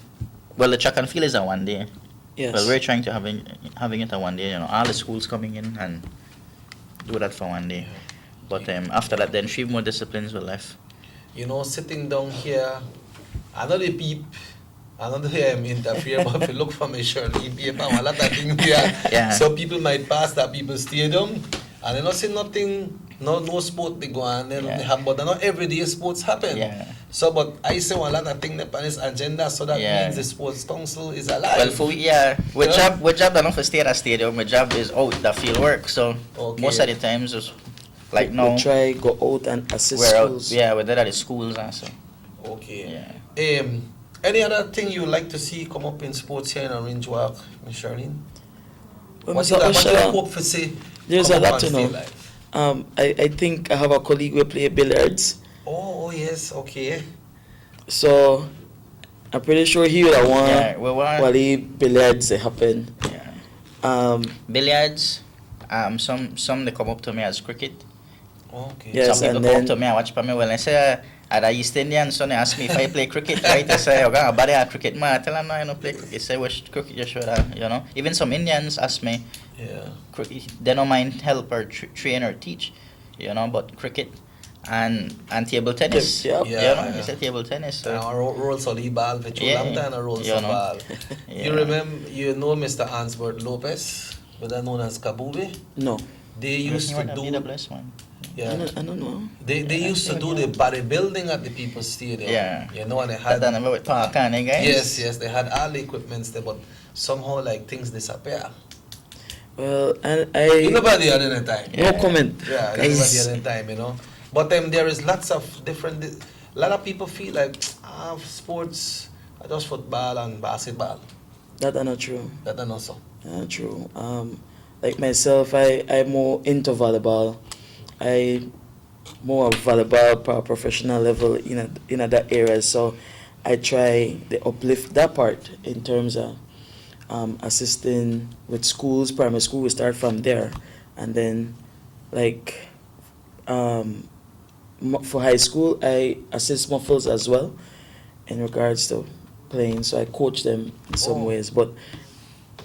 Well, the track and field is a 1 day. Yes. Well, we're trying to having it a 1 day. You know, all the schools coming in and do that for 1 day. But after that, then 3 more disciplines were left. You know, sitting down here, another peep, another interfere, but if you look for me, surely a lot of things here. Yeah. So people might pass that People's Stadium, and they not see nothing, no sport they go on, they have, but not everyday sports happen. Yeah. So, but I say one lot of things on this agenda, so that means the Sports Council is alive. Well, we job don't for stay at a stadium. My job is out the field work. So most of the times, it's like we try go out and assist schools. We did at the schools also. Okay. Yeah. Any other thing you would like to see come up in sports here in Orange Walk, Ms. Charlene? What you hope for say? There's a lot to know. I think I have a colleague who play billiards. Oh yes, okay. So I'm pretty sure he would have won while billiards happen. Yeah. Billiards. Some they come up to me as cricket. Okay. Yes, some people come up to me and watch me. Well, I say at the East Indian, so they ask me if I play cricket. Right? I say, "Okay, I'm bad at cricket." Man, I tell them no, I don't play cricket. I say, "Which cricket you should have?" You know. Even some Indians ask me. Yeah. They don't mind help or train or teach, you know, but cricket and table tennis. Yeah. You know, it's a table tennis. So. Roll volleyball, which long time roll ball. You remember, you know Mr. Ansbert Lopez, better known as Kabubi? No. They used to do the blessed one. Yeah. I don't know. They used to do the bodybuilding at the People's Stadium. Yeah. You know, and they had with park and guys. Yes, they had all the equipments there, but somehow like things disappear. Well, I nobody had any time. No comment. Yeah, nobody had any time, you know. But there is lots of different. A lot of people feel like sports are just football and basketball. That are not true. That are not so. Not true. Like myself, I'm more into volleyball. I more volleyball professional level in that area. So I try to uplift that part in terms of assisting with schools. Primary school, we start from there, and then like for high school, I assist Muffles as well in regards to playing. So I coach them in some ways.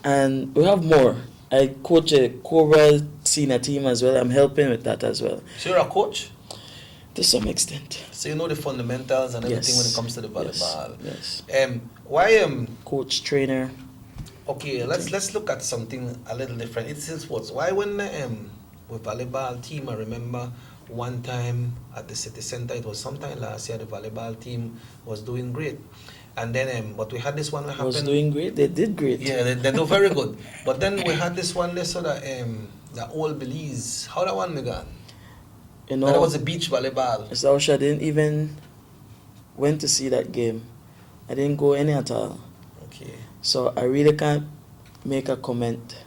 And we have more. I coach a choral senior team as well. I'm helping with that as well. So you're a coach? To some extent. So you know the fundamentals and everything when it comes to the volleyball. Yes. Why coach, trainer? Okay, let's look at something a little different. It's in sports. Why when with volleyball team, I remember one time at the city center, it was sometime last year, the volleyball team was doing great. And then, but we had this one that happened. Was doing great. They did great. Yeah, they do very good. But then we had this one. They saw that the old Belize. How that one began? You know, that was a beach volleyball. So I didn't even went to see that game. I didn't go any at all. Okay. So I really can't make a comment.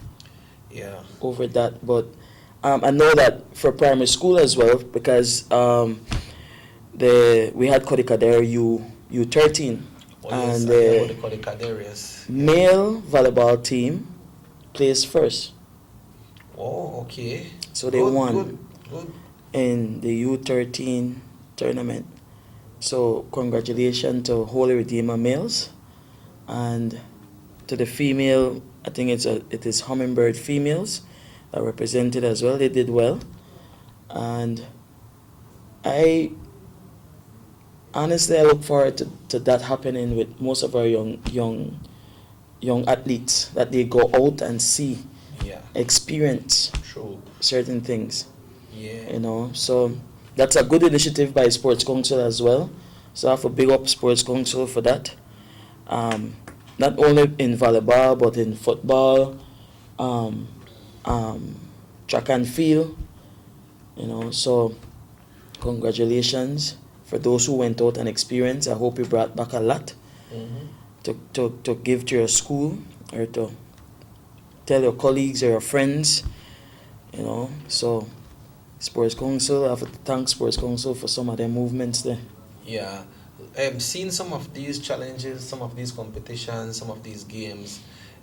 Yeah. Over that, but I know that for primary school as well, because we had Kodikadere U13. And the male volleyball team placed first. Oh, okay. So they won in the U13 tournament. So congratulations to Holy Redeemer males, and to the female. I think it is Hummingbird females that represented as well. They did well, and honestly, I look forward to that happening with most of our young athletes, that they go out and see, experience certain things. Yeah. You know, so that's a good initiative by Sports Council as well. So I have to big up Sports Council for that. Not only in volleyball, but in football, track and field. You know, so congratulations for those who went out and experienced. I hope you brought back a lot to give to your school, or to tell your colleagues or your friends, you know. So Sports Council, I have to thank Sports Council for some of their movements there. Yeah. Seeing some of these challenges, some of these competitions, some of these games,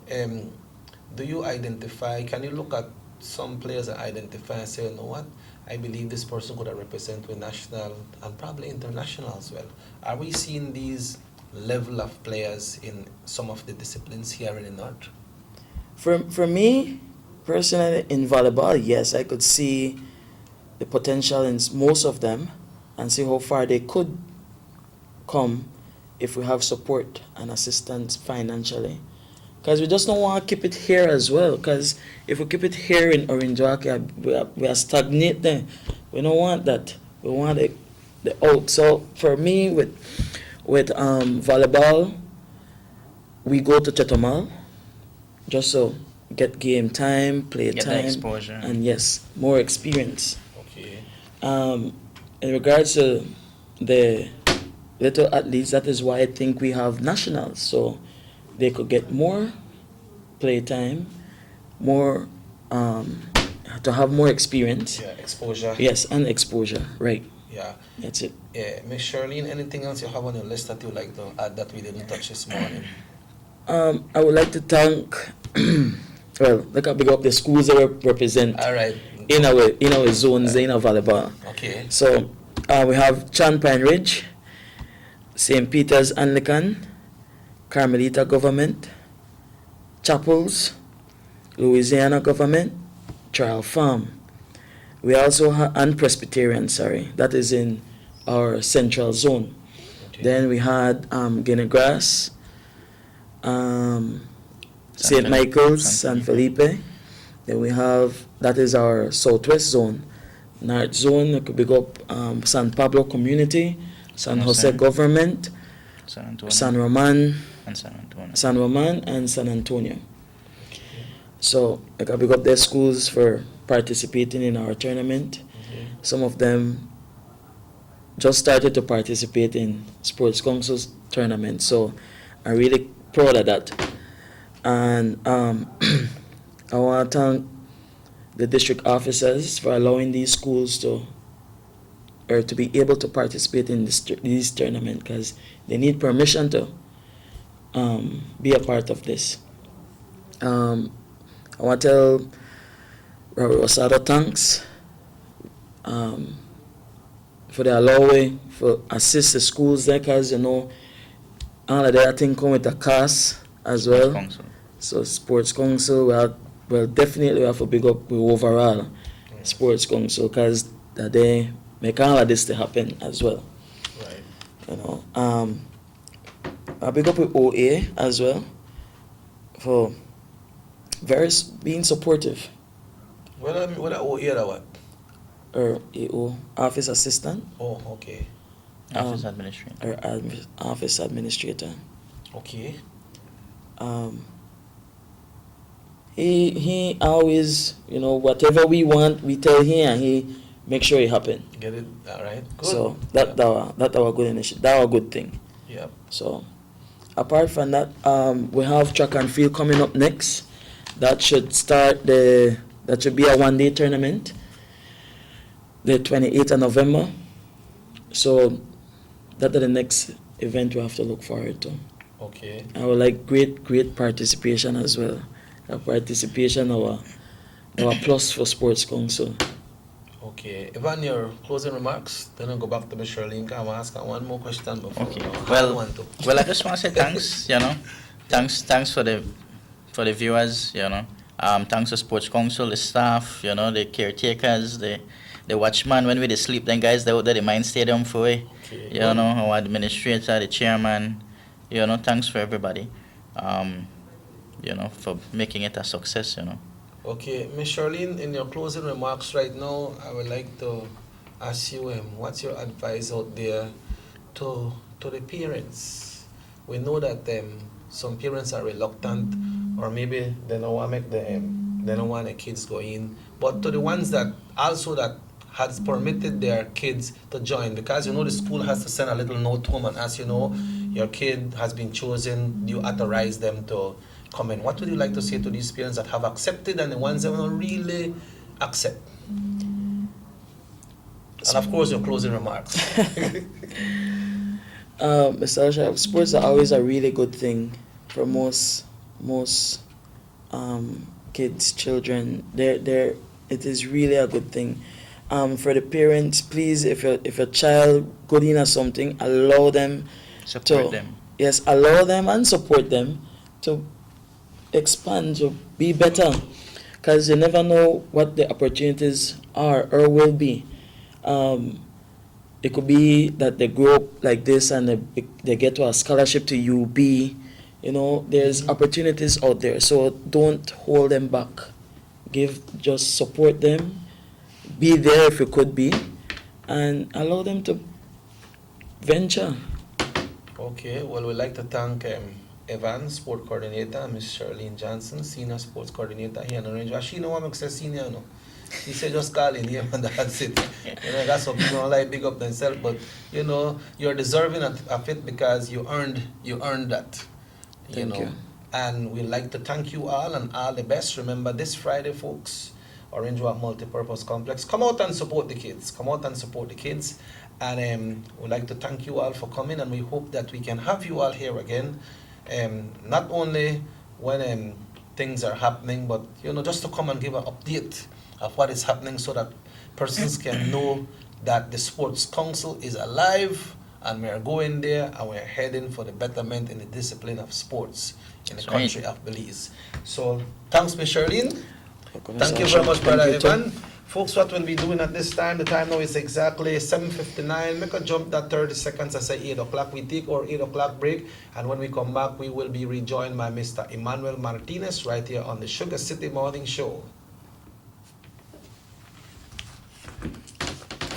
do you identify, can you look at some players and identify and say, you know what, I believe this person could represent with national and probably international as well? Are we seeing these level of players in some of the disciplines here in the North? For me, personally, in volleyball, yes, I could see the potential in most of them and see how far they could come if we have support and assistance financially. Because we just don't want to keep it here as well. Because if we keep it here in Orange Walk, we are stagnant there. We don't want that. We want the out. So for me, with volleyball, we go to Chetomal just so get game time, play get time, the exposure, and yes, more experience. Okay. In regards to the little athletes, that is why I think we have nationals, so they could get more play time, more to have more experience. Yeah, exposure. Yes, and exposure, right. Yeah. That's it. Yeah, Ms. Charlene, anything else you have on your list that you like to add that we didn't touch this morning? I would like to thank, well, look how big up the schools that represent. All right. In our zones, in our volleyball. Okay. So we have Chan Pine Ridge, St. Peter's Anglican, Carmelita Government, Chapels, Louisiana Government, Trial Farm. We also have, and Presbyterian, that is in our central zone. Okay. Then we had Guinea Grass, St. Michael's, San Felipe. Then we have, that is our southwest zone. North zone, we could pick up San Pablo Community, San Jose Government, San Roman, and San Antonio. So I can pick up their schools for participating in our tournament. Okay. Some of them just started to participate in Sports Council's tournament, so I'm really proud of that. And I want to thank the district officers for allowing these schools to be able to participate in this tournament, because they need permission to be a part of this. I want to tell Robert Rosado thanks for the allowing for assist the schools there, cause you know all of that thing come with a cost as well. Council. So sports council, well definitely we have to big up with overall sports council, cause that they make all of this to happen as well. Right. You know, I big up with OA as well for being supportive. What OA or what? Or AO, office assistant. Oh, okay. Office administrator. Or office administrator. Okay. He always, you know, whatever we want, we tell him, and he make sure it happen. Get it? All right. Good. So that our good initiative. That our good thing. Yep. So apart from that, we have track and field coming up next. That should start that should be a 1-day tournament. The 28th of November. So that is the next event we have to look forward to. Okay. I would like great participation as well. Participation our plus for sports council. Okay. Evan, your closing remarks. Then I'll go back to Ms. Charlene. I want to ask her one more question before. Okay. Well, I just want to say thanks. You know, thanks for the viewers. You know, thanks to sports council, the staff. You know, the caretakers, the watchman when we sleep. Then guys, they out there the main stadium for it. Okay. You know, our administrator, the chairman. You know, thanks for everybody. You know, for making it a success. You know. Okay, Ms. Charlene, in your closing remarks right now, I would like to ask you, what's your advice out there to the parents? We know that some parents are reluctant, or maybe they don't want to make they don't want their kids go in. But to the ones that also that has permitted their kids to join, because you know the school has to send a little note home and ask, you know, your kid has been chosen, you authorize them to come in. What would you like to say to these parents that have accepted and the ones that will really accept? And of course, your closing remarks. Mr. Sharp, sports are always a really good thing for most kids, children. It is really a good thing. For the parents, please, if a child good in or something, allow them support them. Yes, allow them and support them to expand, to be better, because you never know what the opportunities are or will be. It could be that they grow up like this and they get to a scholarship to UB. You know, there's opportunities out there, so don't hold them back. Just support them, be there if you could be, and allow them to venture. Okay, well, we'd like to thank Evan, sport coordinator, Ms. Charlene Johnson, senior sports coordinator here in Orange. She know what makes her senior, no. She said just call in here and that's it. You know, that's what people don't like big up themselves, but you know, you're deserving of it because you earned that. Thank you. And we'd like to thank you all and all the best. Remember this Friday, folks, Orange Walk Multipurpose Complex. Come out and support the kids. And we'd like to thank you all for coming, and we hope that we can have you all here again. Not only when things are happening, but you know, just to come and give an update of what is happening so that persons can know that the Sports Council is alive and we are going there and we are heading for the betterment in the discipline of sports in the country of Belize. So thanks, Ms. Charlene. Thank you very much, Brother Evan. Folks, what we'll be doing at this time, the time now is exactly 7:59. Make a jump that 30 seconds, I say 8 o'clock. We take our 8 o'clock break, and when we come back, we will be rejoined by Mr. Emmanuel Martinez right here on the Sugar City Morning Show.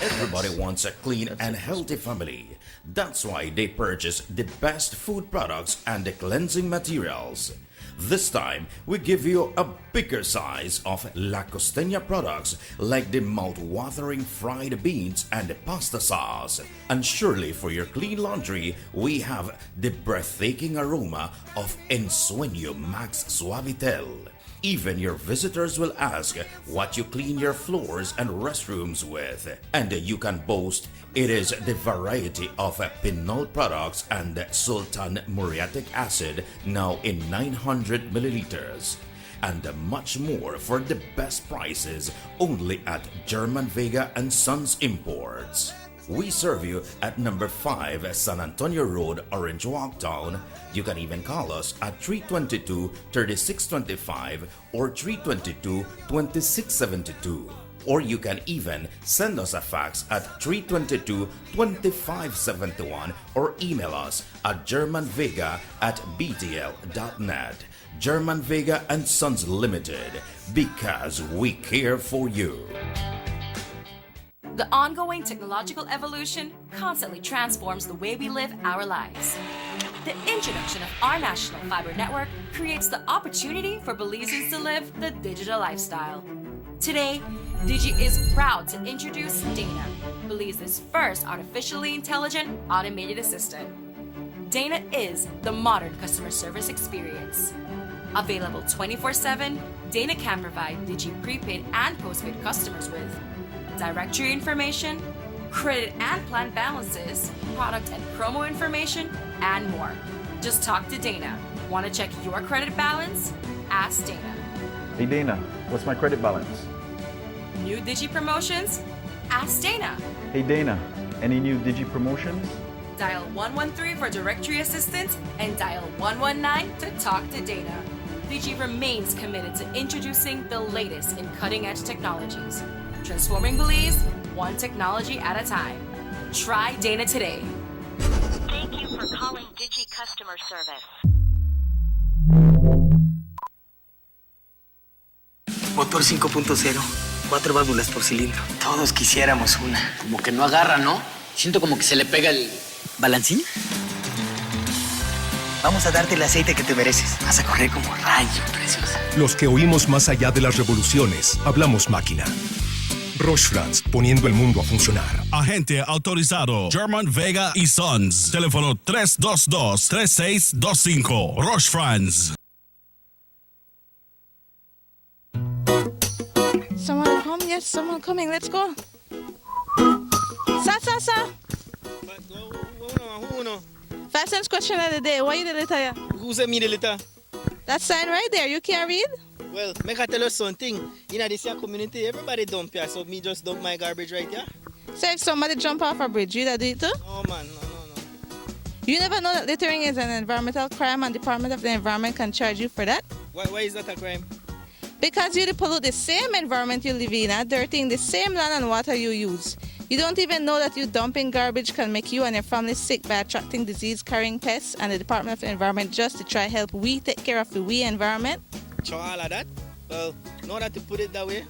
Everybody wants a clean and healthy family. That's why they purchase the best food products and the cleansing materials. This time, we give you a bigger size of La Costeña products like the mouth-watering fried beans and the pasta sauce. And surely for your clean laundry, we have the breathtaking aroma of Ensueño Max Suavitel. Even your visitors will ask what you clean your floors and restrooms with. And you can boast it is the variety of Pinol products and Sultan muriatic acid now in 900 milliliters. And much more for the best prices only at German Vega and Sons Imports. We serve you at number 5 San Antonio Road, Orange Walk Town. You can even call us at 322-3625 or 322-2672. Or you can even send us a fax at 322-2571 or email us at germanvega@btl.net. German Vega and Sons Limited, because we care for you. The ongoing technological evolution constantly transforms the way we live our lives. The introduction of our national fiber network creates the opportunity for Belizeans to live the digital lifestyle. Today, Digi is proud to introduce Dana, Belize's first artificially intelligent automated assistant. Dana is the modern customer service experience. Available 24/7, Dana can provide Digi prepaid and postpaid customers with directory information, credit and plan balances, product and promo information, and more. Just talk to Dana. Want to check your credit balance? Ask Dana. Hey Dana, what's my credit balance? New Digi promotions? Ask Dana. Hey Dana, any new Digi promotions? Dial 113 for directory assistance and dial 119 to talk to Dana. Digi remains committed to introducing the latest in cutting-edge technologies, transforming Belize one technology at a time. Try Dana today. Thank you for calling Digi Customer Service. Motor 5.0, 4 válvulas por cilindro. Todos quisiéramos una. Como que no agarra, ¿no? Siento como que se le pega el... ¿Balancín? Vamos a darte el aceite que te mereces. Vas a correr como rayo, preciosa. Los que oímos más allá de las revoluciones, hablamos máquina. Roche France, poniendo el mundo a funcionar. Agente autorizado German Vega y Sons. Teléfono 322-3625. Roche France. Someone home? Yes, someone coming. Let's go. Sa. Fastest question of the day. What you the letter here? Who sent me the letter? That sign right there. You can't read? Well, make I tell you something. In this here community, everybody dump here, so me just dump my garbage right here. So if somebody jump off a bridge, you that do it too? No, man, no. You never know that littering is an environmental crime and Department of the Environment can charge you for that? Why is that a crime? Because you pollute the same environment you live in, dirtying the same land and water you use. You don't even know that you dumping garbage can make you and your family sick by attracting disease-carrying pests, and the Department of the Environment just to try help we take care of the we environment. So all of that? Well, know that to put it that way.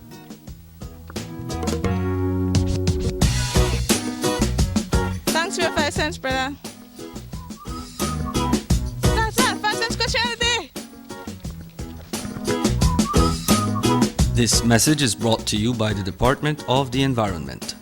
Thanks for your 5 cents, brother. That's 5 cents question of the day. This message is brought to you by the Department of the Environment.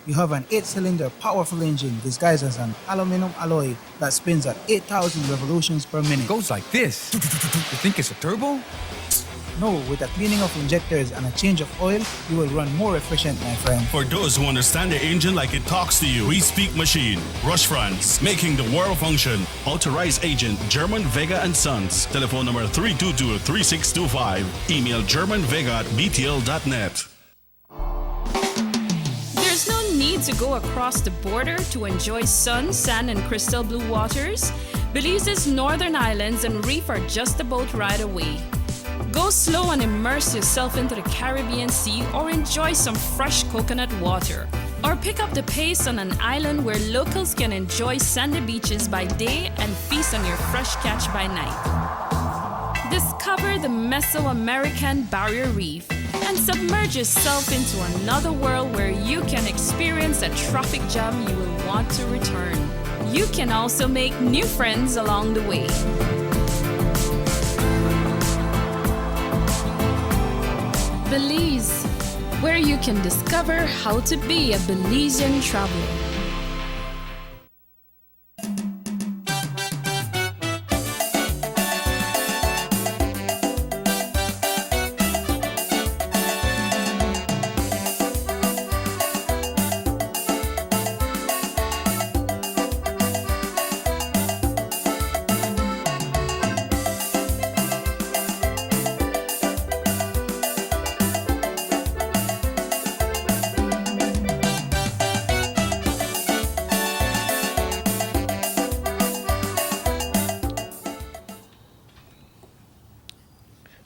You have an 8-cylinder powerful engine disguised as an aluminum alloy that spins at 8,000 revolutions per minute. Goes like this. You think it's a turbo? No, with the cleaning of injectors and a change of oil, you will run more efficient, my friend. For those who understand the engine like it talks to you, we speak machine. Rush France, making the world function. Authorized agent German Vega and Sons. Telephone number 322-3625. Email germanvega@btl.net. There's no need to go across the border to enjoy sun, sand, and crystal blue waters. Belize's northern islands and reef are just a boat ride away. Go slow and immerse yourself into the Caribbean Sea or enjoy some fresh coconut water. Or pick up the pace on an island where locals can enjoy sandy beaches by day and feast on your fresh catch by night. Discover the Mesoamerican Barrier Reef and submerge yourself into another world where you can experience a traffic jam you will want to return. You can also make new friends along the way. Belize, where you can discover how to be a Belizean traveler.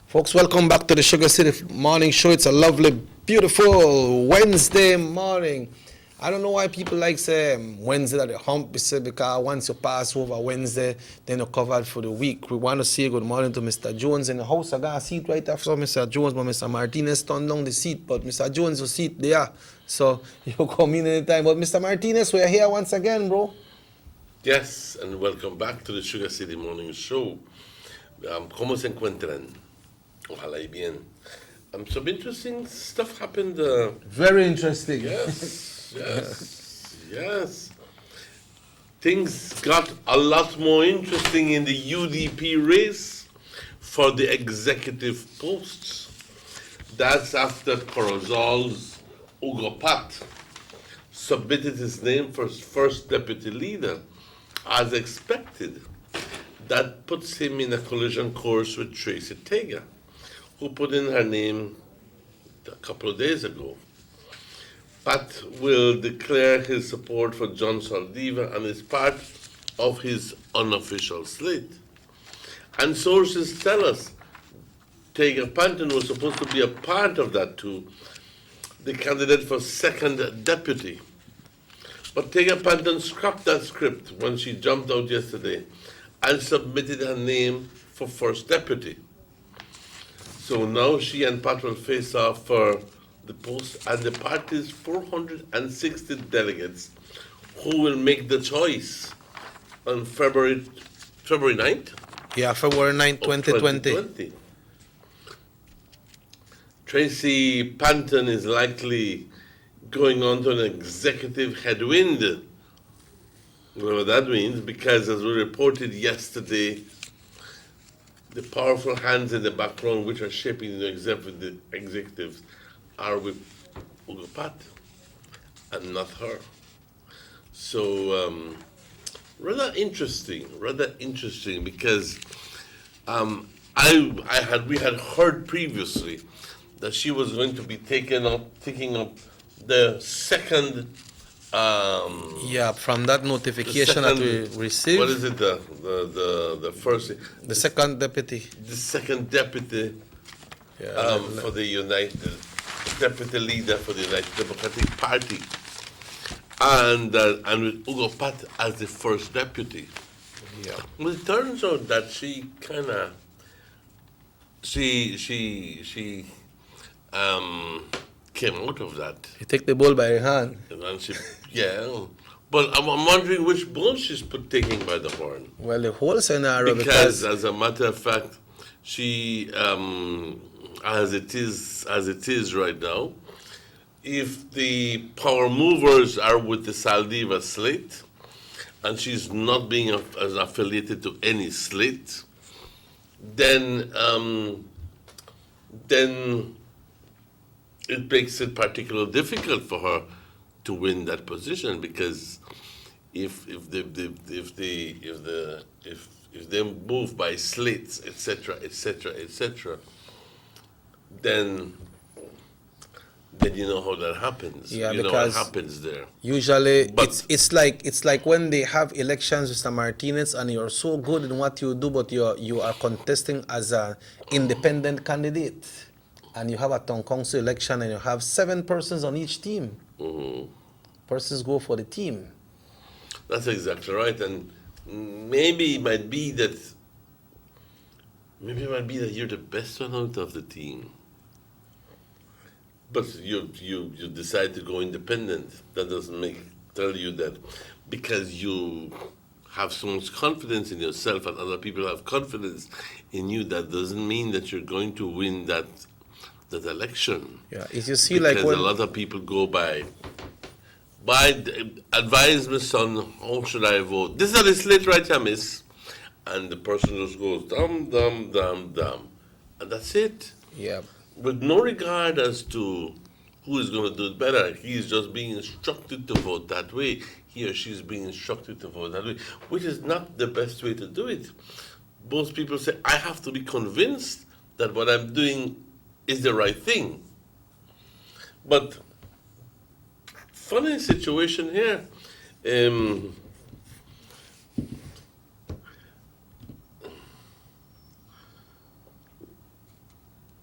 Folks, welcome back to the Sugar City Morning Show. It's a lovely, beautiful Wednesday morning. I don't know why people like say Wednesday that the hump, because once you pass over Wednesday, then you're covered for the week. We want to say good morning to Mr. Jones in the house. I got a seat right after Mr. Jones, but Mr. Martinez turned down the seat. But Mr. Jones, your seat there. So you come in anytime. But Mr. Martinez, we're here once again, bro. Yes, and welcome back to the Sugar City Morning Show. ¿Cómo se encuentran? Ojalá y bien. Some interesting stuff happened. Very interesting. Yes. Things got a lot more interesting in the UDP race for the executive posts. That's after Corozal's Hugo Pat submitted his name for his first deputy leader, as expected. That puts him in a collision course with Tracy Tega, who put in her name a couple of days ago. Pat will declare his support for John Saldiva and is part of his unofficial slate. And sources tell us Tega Panton was supposed to be a part of that too, the candidate for second deputy. But Tega Panton scrapped that script when she jumped out yesterday and submitted her name for first deputy. So now she and Pat will face off for the post, and the party's 460 delegates who will make the choice on February 9th? Yeah, February 9th, 2020. Tracy Panton is likely going on to an executive headwind, whatever that means, because as we reported yesterday, the powerful hands in the background which are shaping the executives are with Hugo Pat and not her. So rather interesting because we had heard previously that she was going to be taking up the second. From that notification that we received. What is it? The first. The second deputy. The second deputy for the United Deputy Leader for the United Democratic Party, and with Hugo Pat as the first deputy. Yeah. Well, it turns out that she came out of that. You take the bull by your hand. And she, but I'm wondering which bull she's taking by the horn. Well, the whole scenario, because as a matter of fact, she, as it is right now, if the power movers are with the Saldiva slate, and she's not being affiliated to any slate, then it makes it particularly difficult for her to win that position, because if they move by slates, etc., then you know how that happens. Yeah, you know because what happens there. Usually, it's like when they have elections, Mr. Martinez, and you're so good in what you do, but you are contesting as an independent candidate, and you have a town council election, and you have 7 persons on each team. Mm-hmm. Persons go for the team. That's exactly right, and maybe it might be that you're the best one out of the team. But you decide to go independent. That doesn't tell you that because you have so much confidence in yourself and other people have confidence in you, that doesn't mean that you're going to win that that election. Yeah, if you see because like when a lot of people go by advise me, son, how should I vote? This is the slate right here, miss. And the person just goes, dum, dum, dum, dum. And that's it. Yeah. With no regard as to who is going to do it better. He is just being instructed to vote that way. He or she is being instructed to vote that way, which is not the best way to do it. Most people say, I have to be convinced that what I'm doing is the right thing. But funny situation here.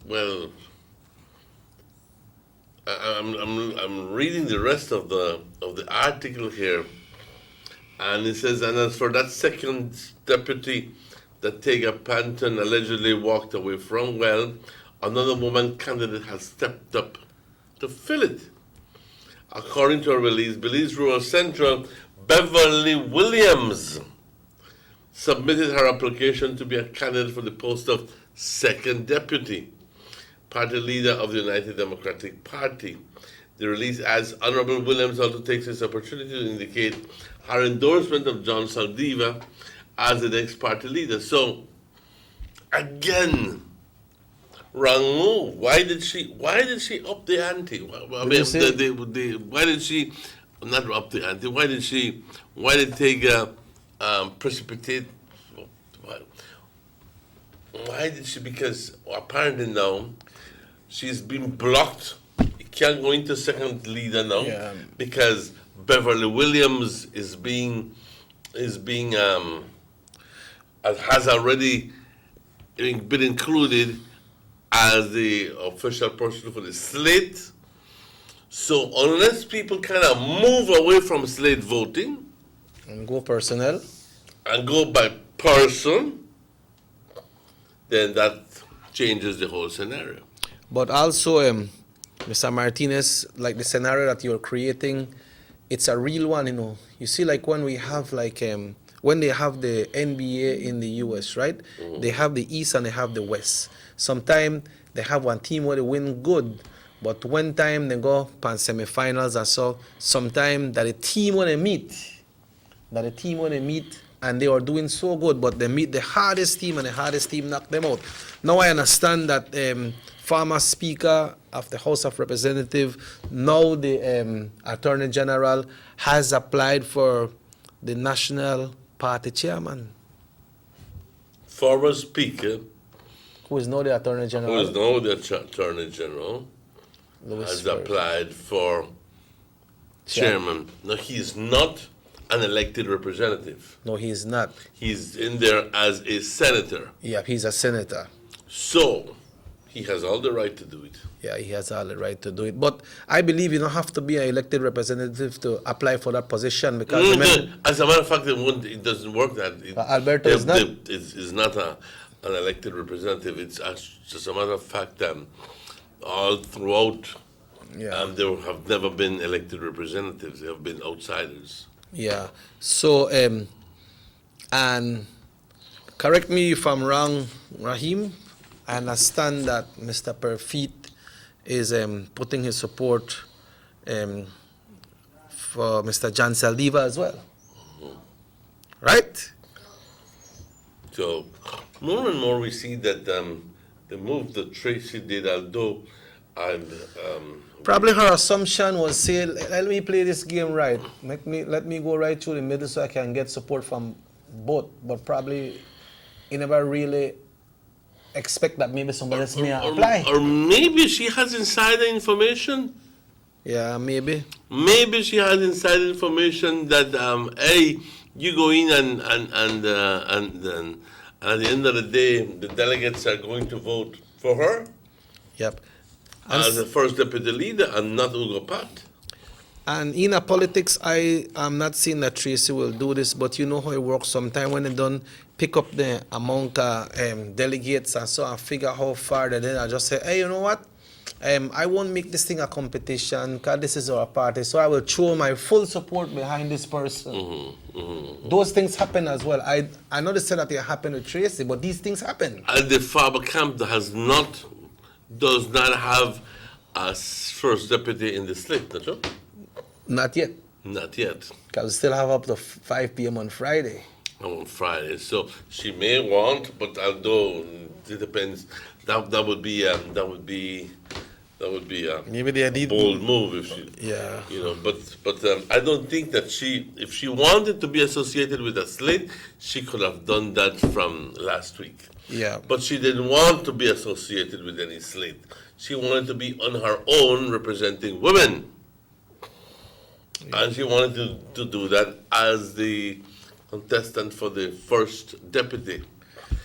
Well, I'm reading the rest of the article here, and it says, and as for that second deputy that Tega Panton allegedly walked away from, well, another woman candidate has stepped up to fill it. According to a release, Belize Rural Central, Beverly Williams submitted her application to be a candidate for the post of second deputy, party leader of the United Democratic Party. The release adds, Honorable Williams also takes this opportunity to indicate her endorsement of John Saldiva as the next party leader. So, again, wrong move. Why did she up the ante? Why did she not up the ante? Why did Tega precipitate? Why did she? Because apparently now she's been blocked. You can't go into second leader now because Beverly Williams has already been included as the official person for the slate. So unless people kind of move away from slate voting and go personnel and go by person, then that changes the whole scenario. But also, Mr. Martinez, like the scenario that you're creating, it's a real one, you know. You see, like when we have when they have the NBA in the US, right? Mm-hmm. They have the East and they have the West. Sometimes they have one team where they win good, but one time they go pan semifinals and so sometimes that a team when they meet, and they are doing so good, but they meet the hardest team and the hardest team knock them out. Now I understand that former Speaker of the House of Representatives, now the Attorney General, has applied for the National Party chairman. Former Speaker, who is now the Attorney General, has applied for chairman. No, he is not an elected representative. No, he is not. He's in there as a senator. Yeah, he's a senator. So, he has all the right to do it. Yeah, he has all the right to do it. But I believe you don't have to be an elected representative to apply for that position because as a matter of fact, it doesn't work that. Alberto is not. Is not an elected representative. It's just a matter of fact all throughout, there have never been elected representatives. They have been outsiders. Yeah. So, and correct me if I'm wrong, Rahim. I understand that Mr. Perfit is putting his support for Mr. John Saldiva as well. Mm-hmm. Right? So, more and more we see that the move that Tracy did, although probably her assumption was, say, let me play this game right. Let me go right through the middle so I can get support from both. But probably he never really expect that maybe somebody else may apply. Or maybe she has insider information. Yeah, maybe. Maybe she has insider information that hey, you go in and at the end of the day, the delegates are going to vote for her. Yep. As the first deputy leader and not Ugo Pat. And in a politics, I am not saying that Tracy will do this, but you know how it works. Sometimes when they don't pick up the amount of delegates and so and figure how far they then I just say, hey, you know what? I won't make this thing a competition because this is our party, so I will throw my full support behind this person. Mm-hmm, mm-hmm. Those things happen as well. I know they said that they happen with Tracy, but these things happen. And the Faber camp has not does not have a first deputy in the slate, not true? Not yet. Not yet. Because we still have up to 5 p.m. on Friday. On Friday, so she may want, but although it depends, that would be a maybe they did bold move if she, but I don't think that if she wanted to be associated with a slate, she could have done that from last week. Yeah. But she didn't want to be associated with any slate. She wanted to be on her own, representing women, and she wanted to do that as the contestant for the first deputy.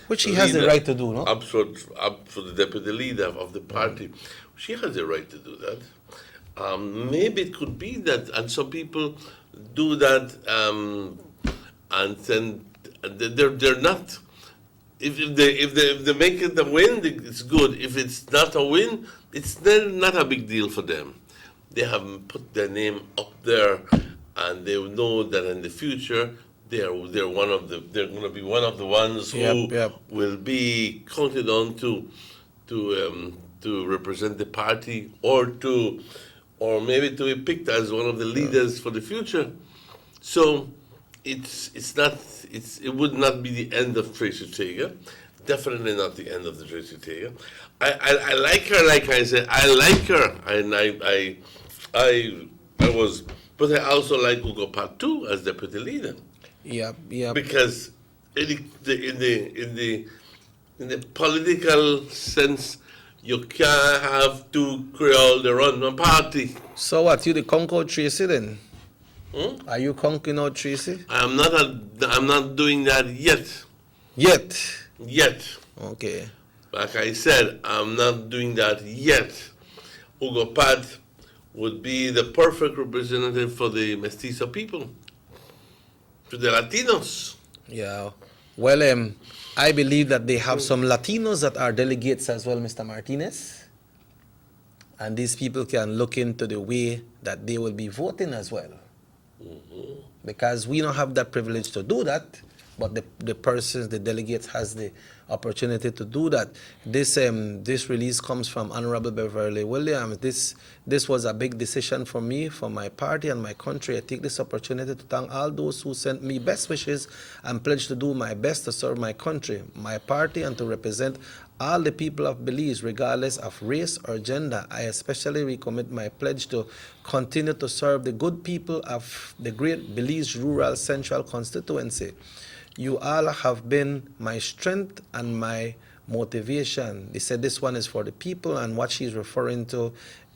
Which she has the right to do, no? Up for the deputy leader of the party. She has the right to do that. Maybe it could be that, and some people do that, and then they're not. If they make it a win, it's good. If it's not a win, it's then not a big deal for them. They have put their name up there, and they know that in the future they're going to be one of the ones who will be counted on to represent the party, or maybe to be picked as one of the leaders for the future. So it would not be the end of Tracy Tager. Definitely not the end of the Tracy Tager. I like her, like I said, I like her, and but I also like Ugo Pat too as deputy leader. Yeah. Because in the political sense, you can't have two Creole they run one party. So what? You the conquer Tracy then? Are you conquering out Tracy? I'm not doing that yet. Yet. Okay. Like I said, I'm not doing that yet. Ugo Pat would be the perfect representative for the mestizo people, to the Latinos. Yeah. Well, I believe that they have some Latinos that are delegates as well, Mr. Martinez. And these people can look into the way that they will be voting as well. Mm-hmm. Because we don't have that privilege to do that, but the persons, the delegates, has the opportunity to do that. This release comes from Honorable Beverly Williams. This was a big decision for me, for my party and my country. I take this opportunity to thank all those who sent me best wishes and pledge to do my best to serve my country, my party, and to represent all the people of Belize, regardless of race or gender. I especially recommit my pledge to continue to serve the good people of the great Belize Rural Central constituency. You all have been my strength and my motivation. They said this one is for the people, and what she's referring to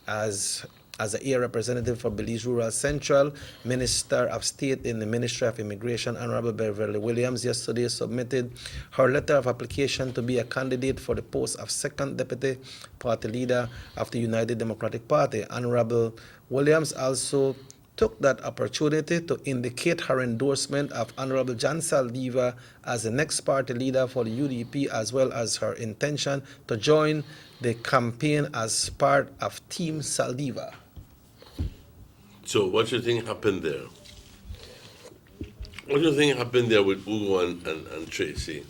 as an air representative for Belize Rural Central, Minister of State in the Ministry of Immigration, Honorable Beverly Williams, yesterday submitted her letter of application to be a candidate for the post of second deputy party leader of the United Democratic Party. Honorable Williams also took that opportunity to indicate her endorsement of Honorable John Saldiva as the next party leader for the UDP, as well as her intention to join the campaign as part of Team Saldiva. So what do you think happened there? What do you think happened there with Ugo and Tracy?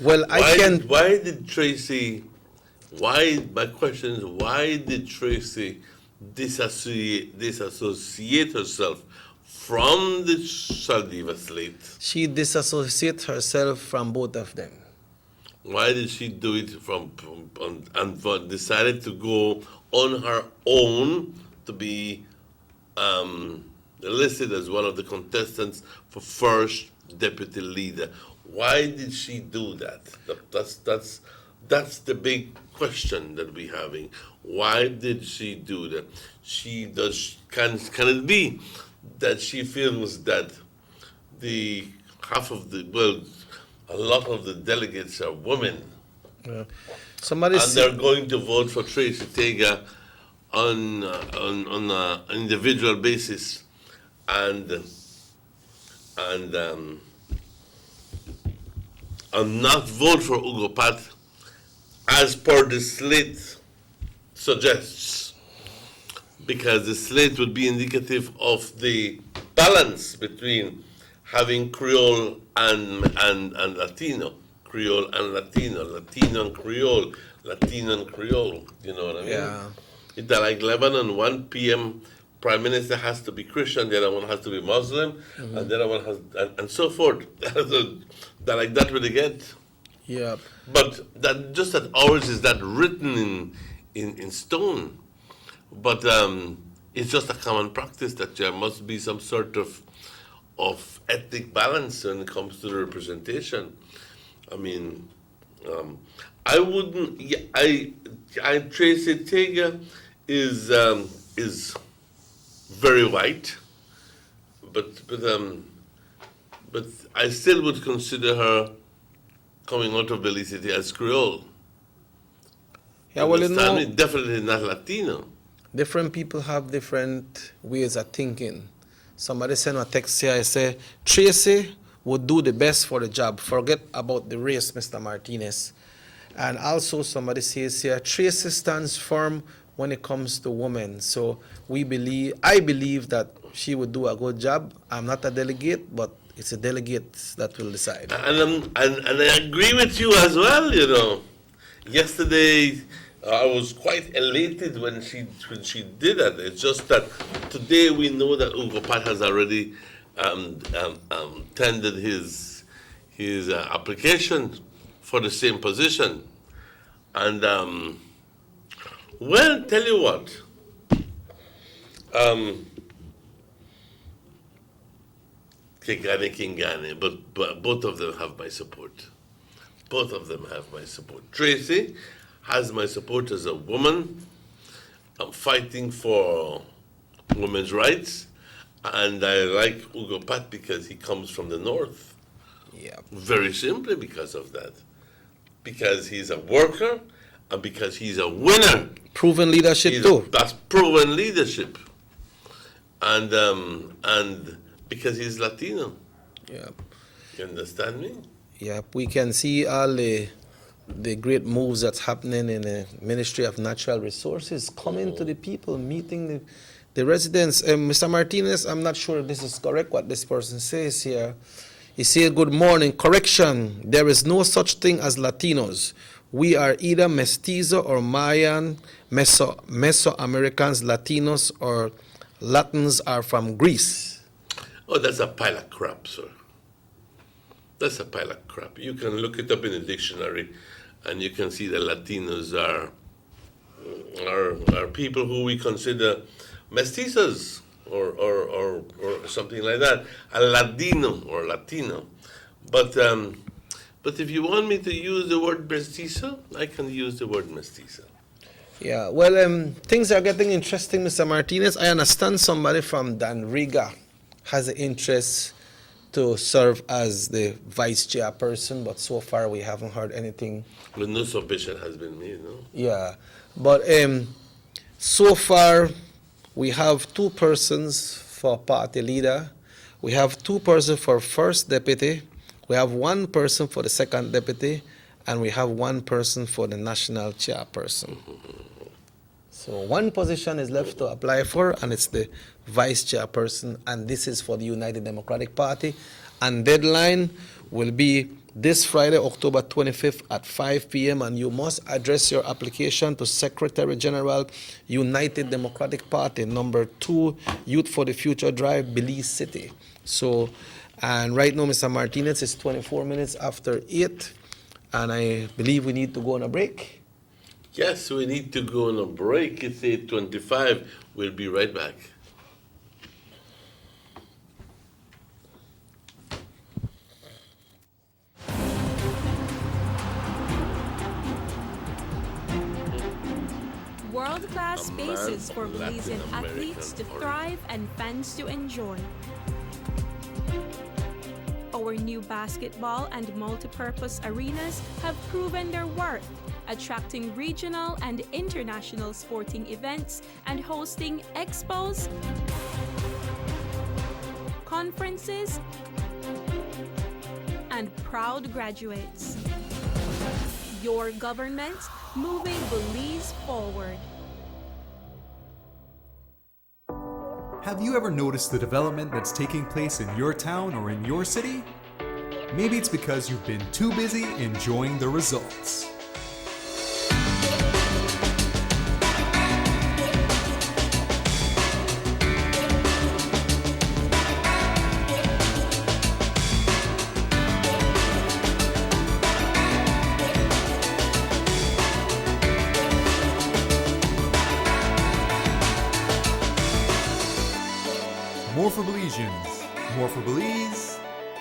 Well, why did Tracy disassociate herself from the Saldiva slate? She disassociates herself from both of them. Why did she do it and decided to go on her own to be listed as one of the contestants for first deputy leader? Why did she do that? That's the big question that we're having. Why did she do that? Can it be that she feels that a lot of the delegates are women, and they're going to vote for Tracy Tager on an individual basis, and not vote for Ugo Pat as per the slate suggests, because the slate would be indicative of the balance between having Creole and Latino, Creole and Latino, Latino and Creole, Latino and Creole. You know what I mean? Yeah. It's like Lebanon, 1 p.m. Prime Minister has to be Christian, the other one has to be Muslim, and the other one has, and so forth. That like that really get. Yeah. But that just that ours is that written in stone. But it's just a common practice that there must be some sort of ethnic balance when it comes to the representation. I mean, I wouldn't. Yeah, I Tracy Tega is very white, but I still would consider her coming out of Belize City as Creole. Yeah, well, you Understand know, me? Definitely not Latino. different people have different ways of thinking. Somebody sent a text here, I say, Tracy would do the best for the job. Forget about the race, Mr. Martinez. And also somebody says here, Tracy stands firm when it comes to women. So I believe that she would do a good job. I'm not a delegate, but it's a delegate that will decide. And I agree with you as well, you know. Yesterday, I was quite elated when she did that. It's just that today we know that Ugo Pat has already tendered his application for the same position. And, well, tell you what. Kingane, but both of them have my support. Both of them have my support. Tracy has my support as a woman. I'm fighting for women's rights. And I like Ugo Pat because he comes from the north. Yeah. Very simply because of that. Because he's a worker and because he's a winner. Proven leadership too. That's proven leadership. And because he's Latino. Yeah. You understand me? Yeah, we can see all the great moves that's happening in the Ministry of Natural Resources, coming to the people, meeting the residents. Mr. Martinez, I'm not sure if this is correct what this person says here. He said, good morning, correction, there is no such thing as Latinos. We are either mestizo or Mayan, Mesoamericans, Latinos, or Latins are from Greece. Oh, that's a pile of crap, sir. That's a pile of crap. You can look it up in the dictionary, and you can see that Latinos are people who we consider mestizos or something like that. A Ladino or Latino. But if you want me to use the word mestizo, I can use the word mestizo. Yeah, well, things are getting interesting, Mr. Martinez. I understand somebody from Danriga has an interest to serve as the vice chairperson, but so far we haven't heard anything. But no submission has been made, no? Yeah, but so far we have 2 persons for party leader. We have 2 persons for first deputy. We have 1 person for the second deputy, and we have 1 person for the national chairperson. So 1 position is left to apply for, and it's the vice chairperson, and this is for the United Democratic Party. And deadline will be this Friday, October 25th at 5 p.m., and you must address your application to Secretary General, United Democratic Party, number 2, Youth for the Future Drive, Belize City. So, and right now, Mr. Martinez, it's 24 minutes after 8, and I believe we need to go on a break. Yes, we need to go on a break. It's 8:25. We'll be right back. World-class spaces for Belizean Latin athletes to American thrive and fans to enjoy. Our new basketball and multi-purpose arenas have proven their worth, attracting regional and international sporting events and hosting expos, conferences, and proud graduates. Your government moving Belize forward. Have you ever noticed the development that's taking place in your town or in your city? Maybe it's because you've been too busy enjoying the results.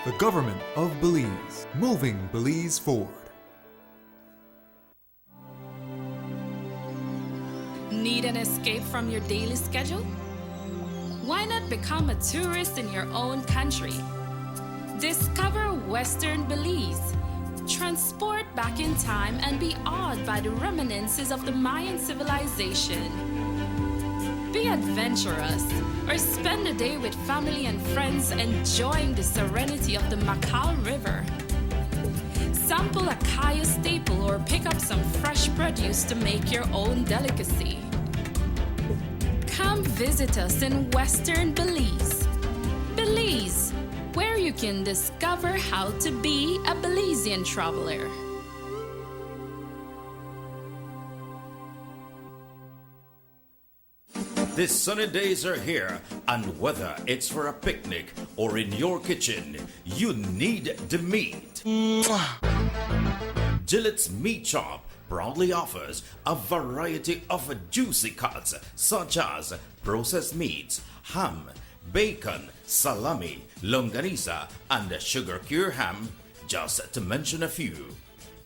The government of Belize, moving Belize forward. Need an escape from your daily schedule? Why not become a tourist in your own country? Discover Western Belize. Transport back in time and be awed by the reminiscences of the Mayan civilization. Be adventurous or spend a day with family and friends enjoying the serenity of the Macau River. Sample a kaya staple or pick up some fresh produce to make your own delicacy. Come visit us in Western Belize. Belize, where you can discover how to be a Belizean traveler. These sunny days are here, and whether it's for a picnic or in your kitchen, you need the meat. Gillette's Meat Shop proudly offers a variety of juicy cuts such as processed meats, ham, bacon, salami, longanisa, and sugar cure ham, just to mention a few.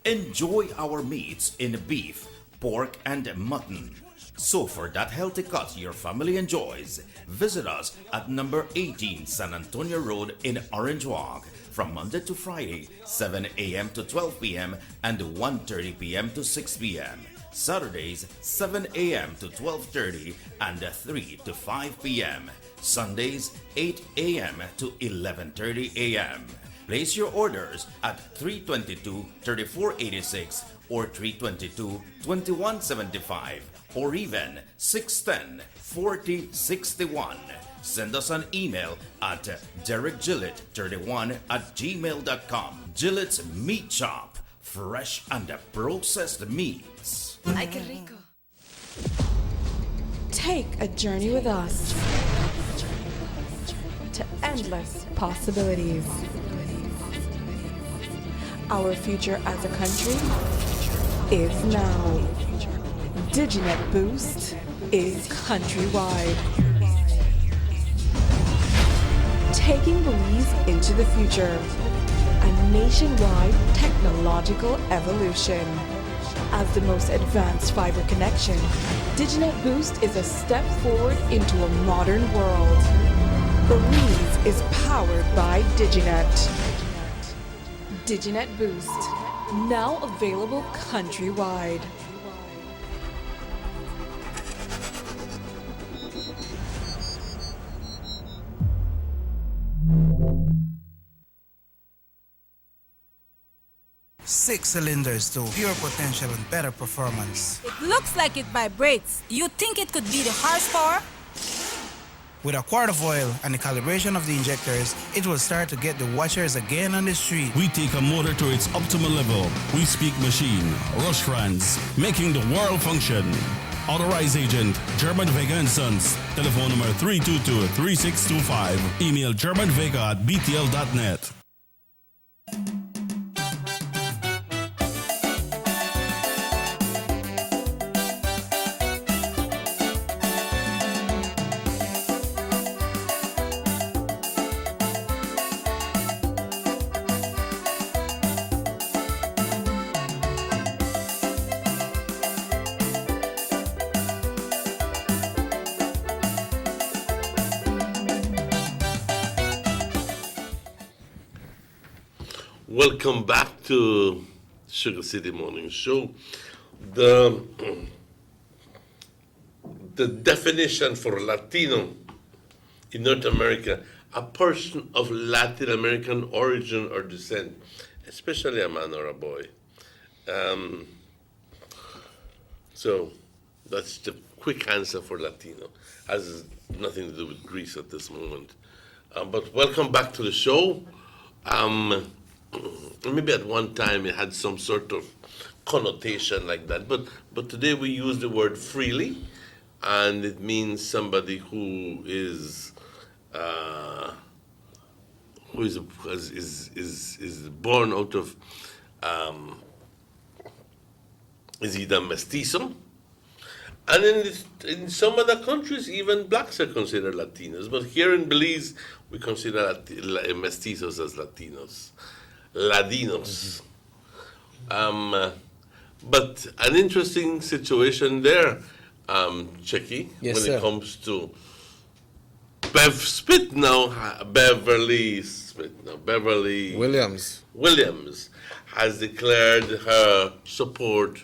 Enjoy our meats in beef, pork, and mutton. So for that healthy cut your family enjoys, visit us at number 18 San Antonio Road in Orange Walk from Monday to Friday, 7 a.m. to 12 p.m. and 1:30 p.m. to 6 p.m. Saturdays, 7 a.m. to 12:30 and 3 to 5 p.m. Sundays, 8 a.m. to 11:30 a.m. Place your orders at 322-3486 or 322-2175 or even 610-4061. Send us an email at derekgillett31@gmail.com. Gillette's Meat Shop, fresh and processed meats. Ay, qué rico. Take a journey with us to endless possibilities. Our future as a country is now. Diginet Boost is countrywide. Taking Belize into the future. A nationwide technological evolution. As the most advanced fiber connection, Diginet Boost is a step forward into a modern world. Belize is powered by Diginet. Diginet Boost, now available countrywide. Six cylinders to pure potential and better performance. It looks like it vibrates. You think it could be the horsepower? With a quart of oil and the calibration of the injectors, it will start to get the watchers again on the street. We take a motor to its optimal level. We speak machine. Rush France, making the world function. Authorized agent, German Vega and Sons. Telephone number 322-3625. Email germanvega@btl.net. Welcome back to Sugar City Morning Show. The definition for Latino in North America, a person of Latin American origin or descent, especially a man or a boy. So that's the quick answer for Latino. Has nothing to do with Greece at this moment. But welcome back to the show. Maybe at one time it had some sort of connotation like that, but today we use the word freely, and it means somebody who is born out of is either mestizo, And in some other countries, even blacks are considered Latinos. But here in Belize, we consider mestizos as Latinos. Ladinos. But an interesting situation there, Checky, Yes, when sir. it comes to Beverly Williams has declared her support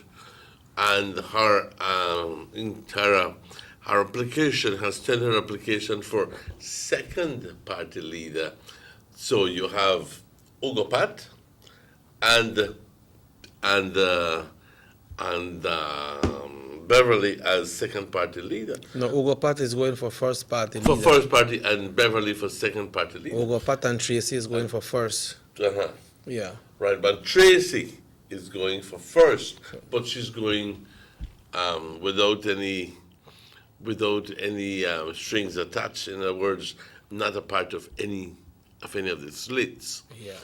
and her application has sent her application for second party leader. So you have Hugo Pat and Beverly as second party leader. No, Hugo Pat is going for first party For leader. first party and Beverly for second party leader. Hugo Pat and Tracy is going for first. Uh-huh. Yeah. Right, but Tracy is going for first, but she's going without any strings attached. In other words, not a part of any of the slits. Yeah.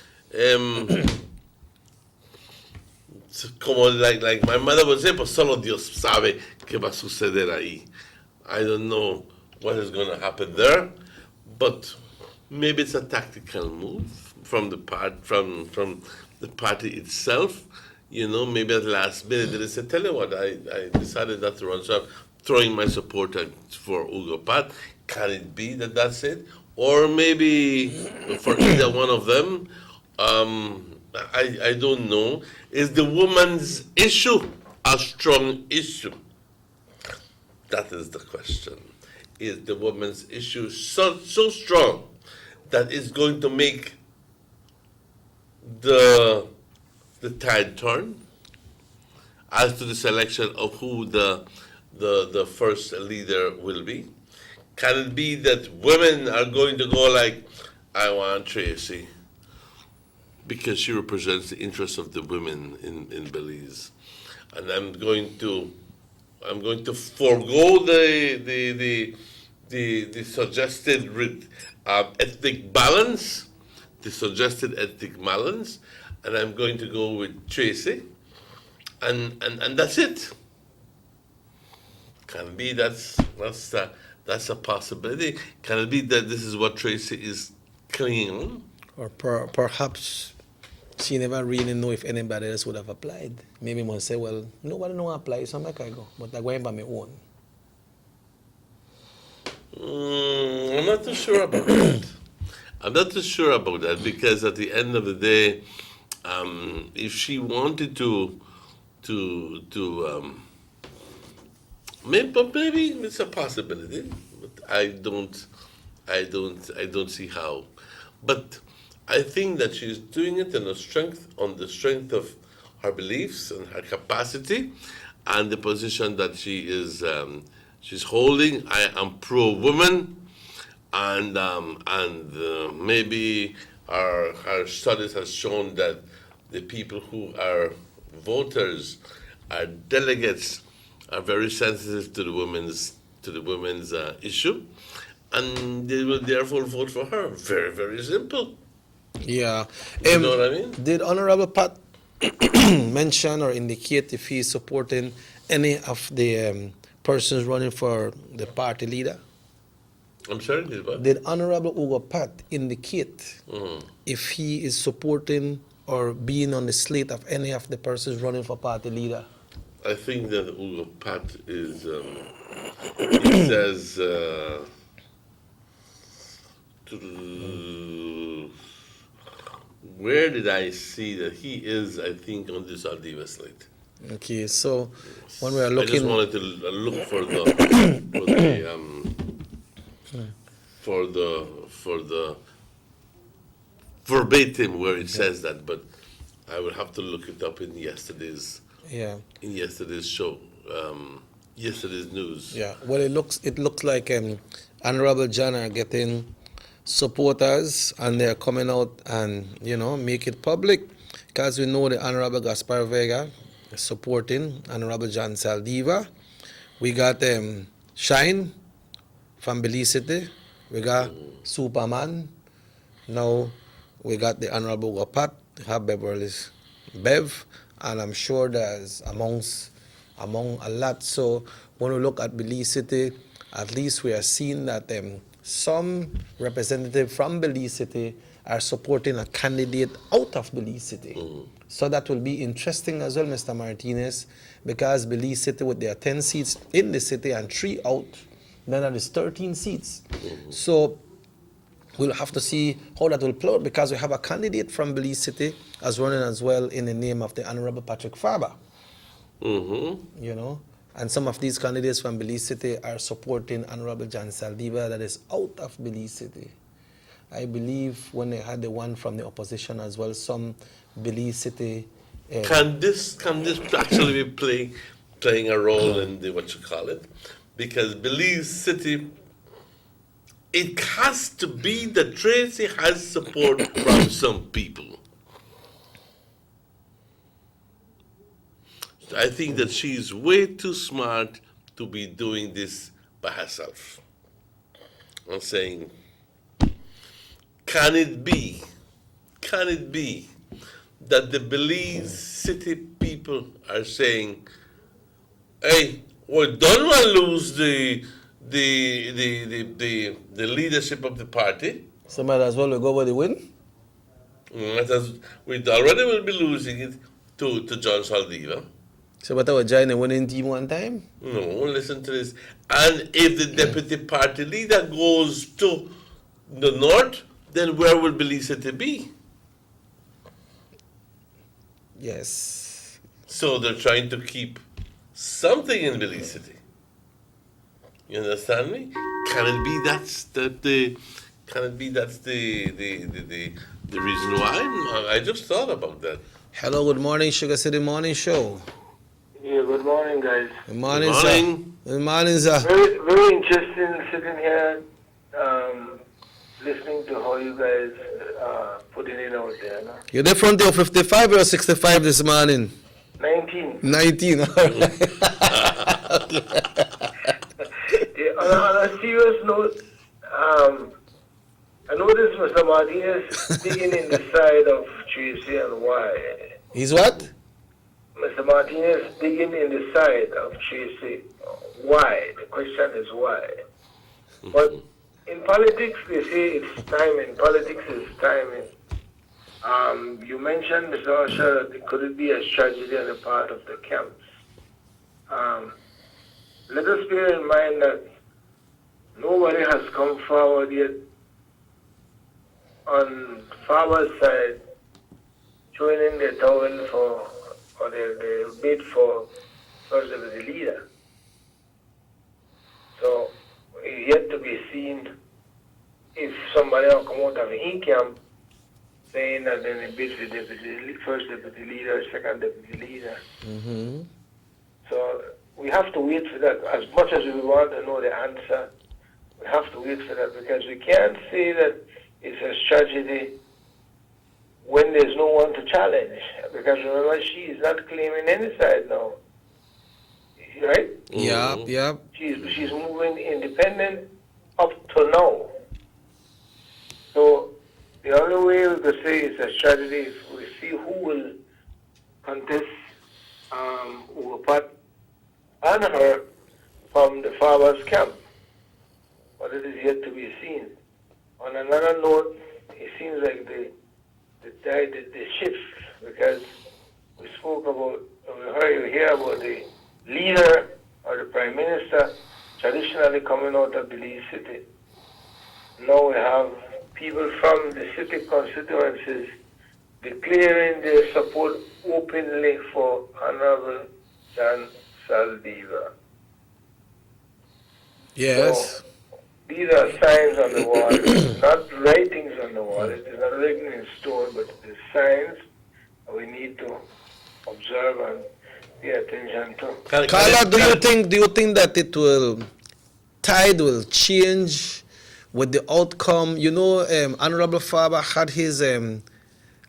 Como like my mother would say, pues solo Dios sabe qué va a suceder ahí. I don't know what is going to happen there, but maybe it's a tactical move from the party itself. You know, maybe at the last minute they said, tell you what, I decided not to run, so I'm throwing my support for Hugo Pat. Can it be that that's it? Or maybe for either one of them, I don't know. Is the woman's issue a strong issue? That is the question. Is the woman's issue so strong that it's going to make the tide turn as to the selection of who the first leader will be? Can it be that women are going to go like, I want Tracy, because she represents the interests of the women in Belize, and I'm going to forego the suggested ethnic balance, and I'm going to go with Tracy, and that's it. Can it be that's a possibility? Can it be that this is what Tracy is clinging on? Or perhaps she never really know if anybody else would have applied. Maybe must say, well, nobody know apply, so I go, but I'm going by my own. I'm not too sure about that. I'm not too sure about that, because at the end of the day, if she wanted to maybe it's a possibility, but I don't see how. But I think that she's doing it on the strength of her beliefs and her capacity, and the position that she is she's holding. I am pro-woman, and maybe our studies has shown that the people who are voters, our delegates, are very sensitive to the women's issue, and they will therefore vote for her. Very, very simple. Yeah. You know what I mean? Did Honorable Pat mention or indicate if he's supporting any of the persons running for the party leader? I'm sorry, did what? Did Honorable Hugo Pat indicate if he is supporting or being on the slate of any of the persons running for party leader? I think that Hugo Pat is, he says, where did I see that he is, I think, on this Aldiva slate? Okay, so when we are looking... I just wanted to look for the verbatim where it says that, but I will have to look it up in yesterday's show, yesterday's news. Yeah, well, it looks like Honorable John are getting supporters, and they're coming out and make it public, because we know the Honorable Gaspar Vega is supporting Honorable John Saldiva. We got Shine from Belize City. We got Superman. Now we got the Honorable Wapat, have Beverly's Bev, and I'm sure there's amongst among a lot. So when we look at Belize City, at least we are seeing that some representatives from Belize City are supporting a candidate out of Belize City. So that will be interesting as well, Mr. Martinez, because Belize City with their 10 seats in the city and 3 out, then that is 13 seats. So we'll have to see how that will play out, because we have a candidate from Belize City as running as well in the name of the Honorable Patrick Farber. You know, and some of these candidates from Belize City are supporting Honorable John Saldiva that is out of Belize City. I believe when they had the one from the opposition as well, some Belize City. Can this actually be playing a role in the what you call it? Because Belize City, it has to be that Tracy has support from some people. I think that she's way too smart to be doing this by herself. I'm saying, can it be that the Belize City people are saying, hey, we don't want to lose the leadership of the party. So might as well we go with the win? We already will be losing it to John Saldiva. So but I will join the winning team one time? No, listen to this. And if the deputy party leader goes to the north, then where will Belize City be? Yes. So they're trying to keep something in Belize City. You understand me? Can it be that's the reason why? I just thought about that. Hello, good morning, Sugar City Morning Show. Yeah, good morning, guys. Good morning, sir. Good morning, sir. Very, very interesting sitting here, listening to how you guys putting it out there. No? You're different, you're 55 or 65 this morning? 19. 19, all right. Yeah, on a serious note, I noticed Mr. Martinez digging in the side of Tracy and why. He's what? Mr. Martinez digging in the side of Tracy. Why? The question is why. But in politics, they say it's timing. Politics is timing. You mentioned, Mr. Usher, that could it be a tragedy on the part of the camps? Let us bear in mind that nobody has come forward yet on Farmer's side joining the towel for, or the bid for first deputy leader. So it's yet to be seen if somebody will come out of the camp saying that then they bid for first deputy leader, second deputy leader. So we have to wait for that. As much as we want to know the answer, we have to wait for that, because we can't say that it's a tragedy when there's no one to challenge. Because remember, she is not claiming any side now. Right? Yeah. She's moving independent up to now. So the only way we could say it's a tragedy is we see who will contest Upapat and her from the Farmer's camp. But it is yet to be seen. On another note, it seems like the shift, because we spoke about, we hear about the leader or the prime minister traditionally coming out of Belize City. Now we have people from the city constituencies declaring their support openly for Honorable John Saldiva. Yes. So, these are signs on the wall. It's not writings on the wall. It is not written in stone, but it is signs we need to observe and pay attention to. Carla, do you think that tide will change with the outcome? You know, Honorable Farber had his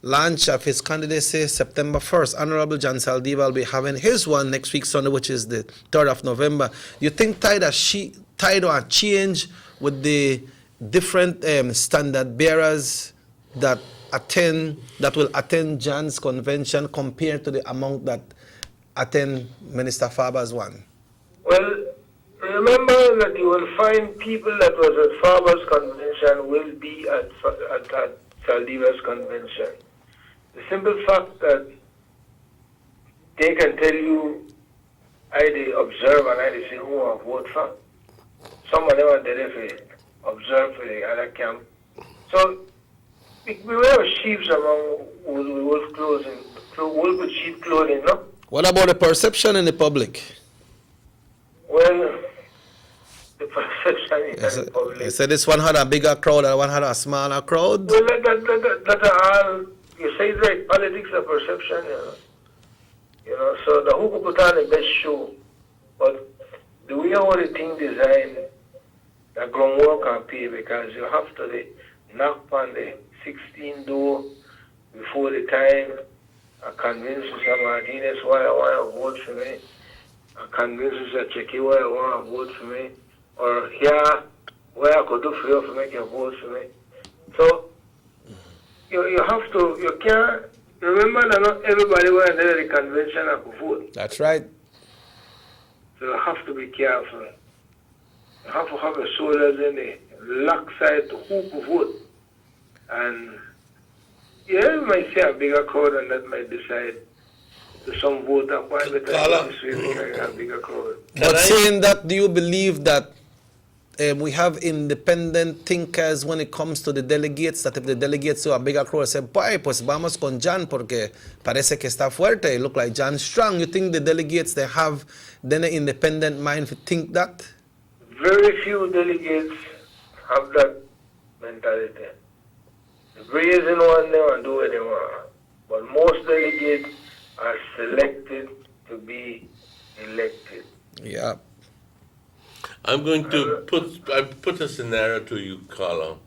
launch of his candidacy September 1st. Honorable John Saldiva will be having his one next week Sunday, which is the 3rd of November. You think tide will change with the different standard bearers that will attend John's convention compared to the amount that attend Minister Faber's one? Well, remember that you will find people that was at Faber's convention will be at Saldiva's convention. The simple fact that they can tell you, I they observe and I they say who I vote for. Some of them are there for observe for the other camp. So we wear sheep among wolf clothing, wolf with sheep clothing, no? What about the perception in the public? Well, the perception in the public. You said this one had a bigger crowd and one had a smaller crowd? Well, that are all, you say it's right, politics of perception, you know. So the who could put on the best show, but the way how the thing designed, the groundwork can pay because you have to knock on the 16 door before the time. I convince Mr. Martinez why I want to vote for me. I convince Mr. Checky why I want to vote for me. Or here, where I could do for you to make you vote for me. So, you have to, you can't, remember that not everybody went to the convention and could vote. That's right. So you have to be careful. You have to have the shoulders in the lock side to who could vote. And yeah, you might see a bigger crowd and that might decide to some vote and why better this way because a bigger crowd. But saying that, do you believe that we have independent thinkers when it comes to the delegates, that if the delegates are a bigger crowd say, boy, pues vamos con Jan porque parece que está fuerte, look like Jan strong. You think the delegates, they have then an independent mind to think that? Very few delegates have that mentality. The brazen one, they want to do what they want. But most delegates are selected to be elected. Yeah. I'm going to put a scenario to you, Carla.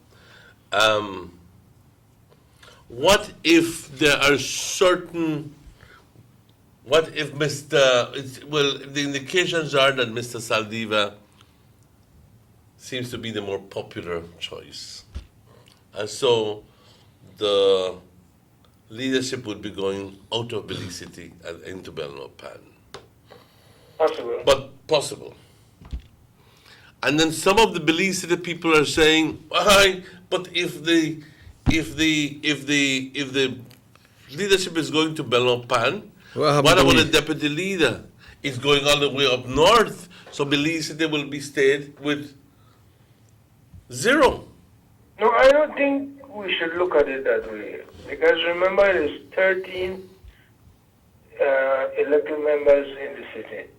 What if there are certain, what if the indications are that Mr. Saldiva seems to be the more popular choice. And so the leadership would be going out of Belize City and into Belmopan. Possible. But possible. And then some of the Belize City people are saying, "Why? But if the leadership is going to Belmopan, what about the deputy leader? It's going all the way up north, so Belize City will be stayed with zero." No, I don't think we should look at it that way. Because remember, there's 13 elected members in the city.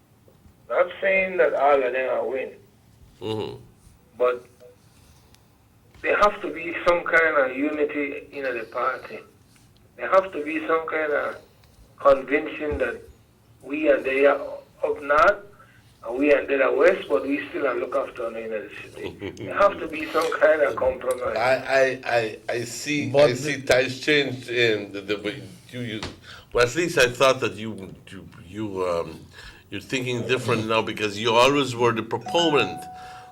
Not saying that all of them are win. Mm-hmm. But there have to be some kind of unity in the party. There have to be some kind of convincing that we and they are up north, and we and they are west, but we still look after them in the city. There have to be some kind of compromise. I see ties change in the way you well, at least I thought that you're thinking different now, because you always were the proponent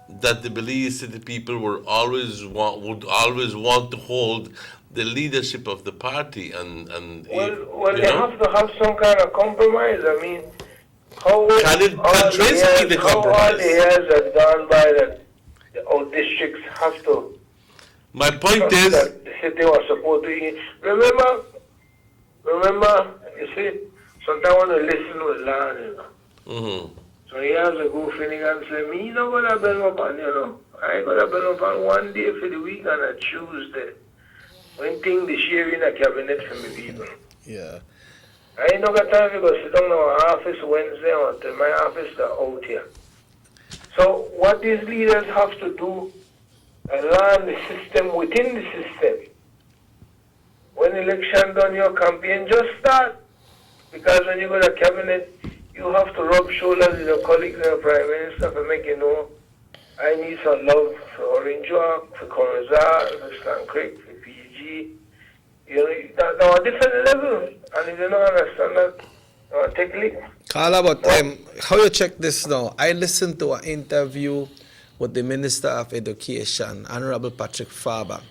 that the Belize City people would always want to hold the leadership of the party, and well, they have to have some kind of compromise. I mean, how all the years have gone by that our districts have to. My point is that the city was supposed to. Remember, you see, sometimes when you listen with land, you know. Mm-hmm. So years ago, Finnegan said, me not going to Belmopan, you know. I got to Belmopan one day for the week on a Tuesday. One thing the sharing a cabinet for me people. Yeah. I ain't not got time to go sit down in my office Wednesday until my office is out here. So what these leaders have to do, learn the system within the system. When election done, your campaign just start. Because when you go to cabinet, you have to rub shoulders with your colleagues and the Prime Minister to make you know, I need some love for Orange Walk, for Corozal, for Stan Creek, for PG. You know, that are different levels. And if you don't understand that, take a leap. Carla, but how you check this now? I listened to an interview with the Minister of Education, Honorable Patrick Faber,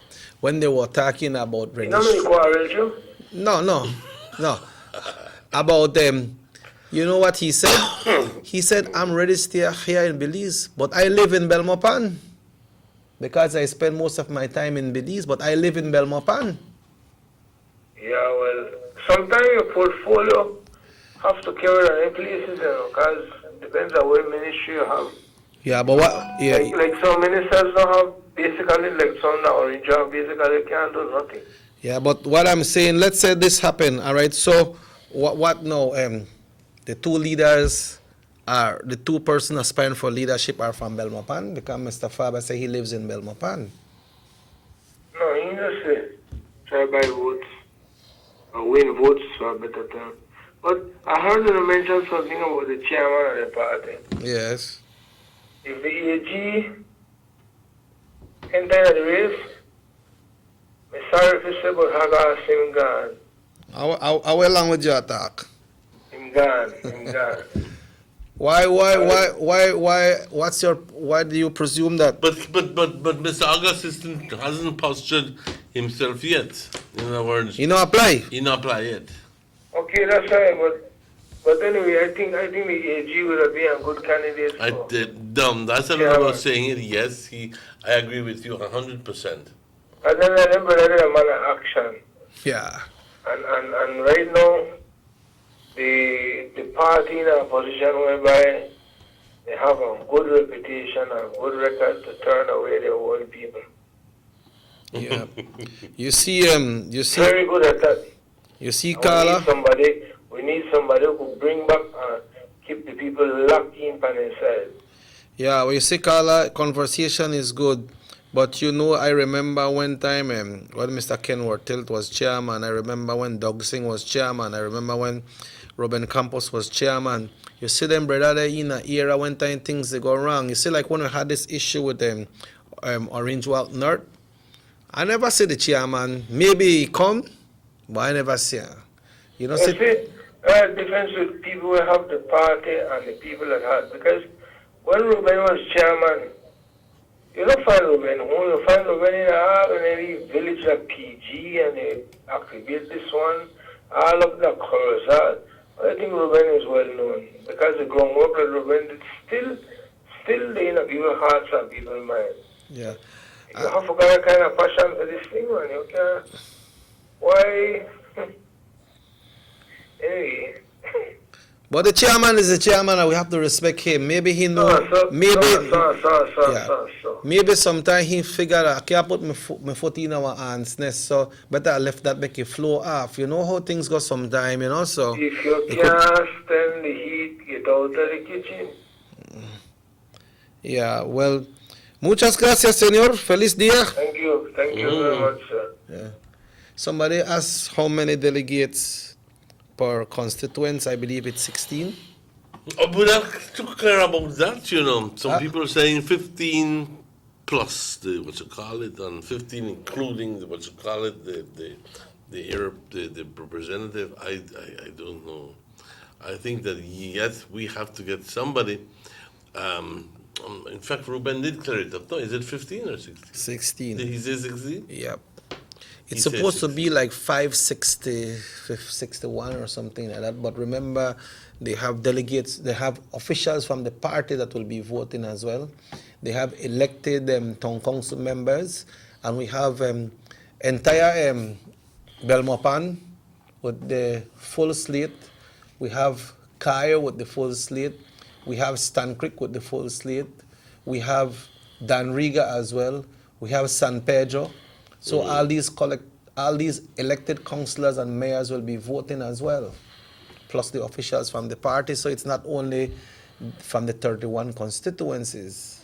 when they were talking about registration. You know me quarrel you? No. About You know what he said? He said, I'm ready to stay here in Belize, but I live in Belmopan. Because I spend most of my time in Belize, but I live in Belmopan. Yeah, well, sometimes your portfolio have to carry on in places, because depends on what ministry you have. Yeah, but what? Yeah, Like some ministers don't have, basically, like some now orange job, basically can't do nothing. yeah. But what I'm saying, let's say this happened, all right. So what now? The two leaders are the two persons aspiring for leadership are from Belmopan because Mr. Faber say he lives in Belmopan. No, he just say try buy votes or win votes for a better term. But I heard you mention something about the chairman of the party. Yes. If the AG enter the race, I'm sorry if you say, but I got him gone. How long would you attack? Him gone. Why? Why do you presume that? But Mr. August hasn't postured himself yet. In other words, he not apply. He not apply yet. Okay, that's right. But anyway, I think the AG will be a good candidate. That's another way of saying it. Yes, I agree with you 100%. And then I remember that a man of action. Yeah. And right now, the party in a position whereby they have a good reputation and good record to turn away the old people. Yeah. You see. Very good at that. You see, Carla. We need somebody who could bring back and keep the people locked in on inside. Yeah, well, you see, Carla, conversation is good. But I remember one time when Mr. Kenworth Tilt was chairman. I remember when Doug Singh was chairman. I remember when Ruben Campos was chairman. You see them, brother, they in an era when time things they go wrong. You see, like when we had this issue with Orange Walk North, I never see the chairman. Maybe he come, but I never see him. Difference with people who have the party and the people that had. Because when Ruben was chairman, you don't find Ruben home. You find Ruben in any village like PG, and they activate this one. All of the Corozal. I think Ruben is well known because the groundwork of Ruben is still in people's hearts and people's minds. Yeah. You have to get a kind of passion for this thing, man. You can't. Why? Anyway. But the chairman is the chairman, and we have to respect him. Maybe he know. Maybe sometimes he figure I can't put my foot in our hands nest, so better I left that make it flow off. You know how things go sometime, so. If you can't stand the heat, get out of the kitchen. Yeah, well, muchas gracias, señor. Feliz día. Thank you very much, sir. Yeah. Somebody asked how many delegates per constituents. I believe it's 16. Oh, but I'm too clear about that, Some people are saying 15 plus the and 15 including the representative. I don't know. I think that yes, we have to get somebody. In fact, Ruben did clear it up. No, is it 15 or 16? 16. Did he say 16? Yep. It's supposed to be like 560, 561 or something like that. But remember, they have delegates, they have officials from the party that will be voting as well. They have elected town council members, and we have entire Belmopan with the full slate. We have Kaya with the full slate. We have Stan Creek with the full slate. We have Dan Riga as well. We have San Pedro. So all these elected councillors and mayors will be voting as well, plus the officials from the party. So it's not only from the 31 constituencies.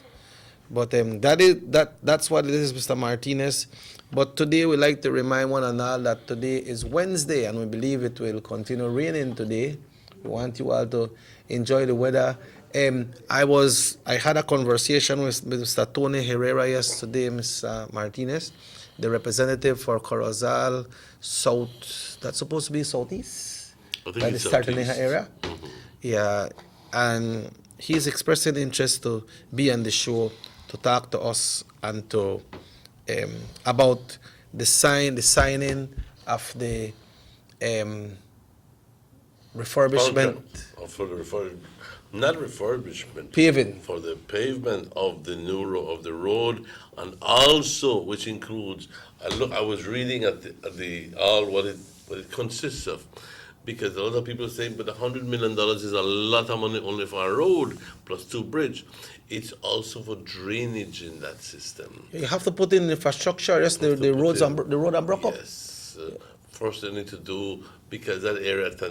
But that's what it is, Mr. Martinez. But today we like to remind one another that today is Wednesday, and we believe it will continue raining today. We want you all to enjoy the weather. I had a conversation with Mr. Tony Herrera yesterday, Mr. Martinez, the representative for Corozal South, that's supposed to be Southeast, by the Sartaleja area. Mm-hmm. Yeah, and he's expressing interest to be on the show to talk to us and to about the signing of the refurbishment for the not refurbishment, paving, for the pavement of the of the road, and also which includes. I was reading at the all what it consists of, because a lot of people say, but $100 million is a lot of money only for a road plus 2 bridges. It's also for drainage in that system. You have to put in infrastructure. Yes, the road are broke up. Yes, first they need to do, because that area they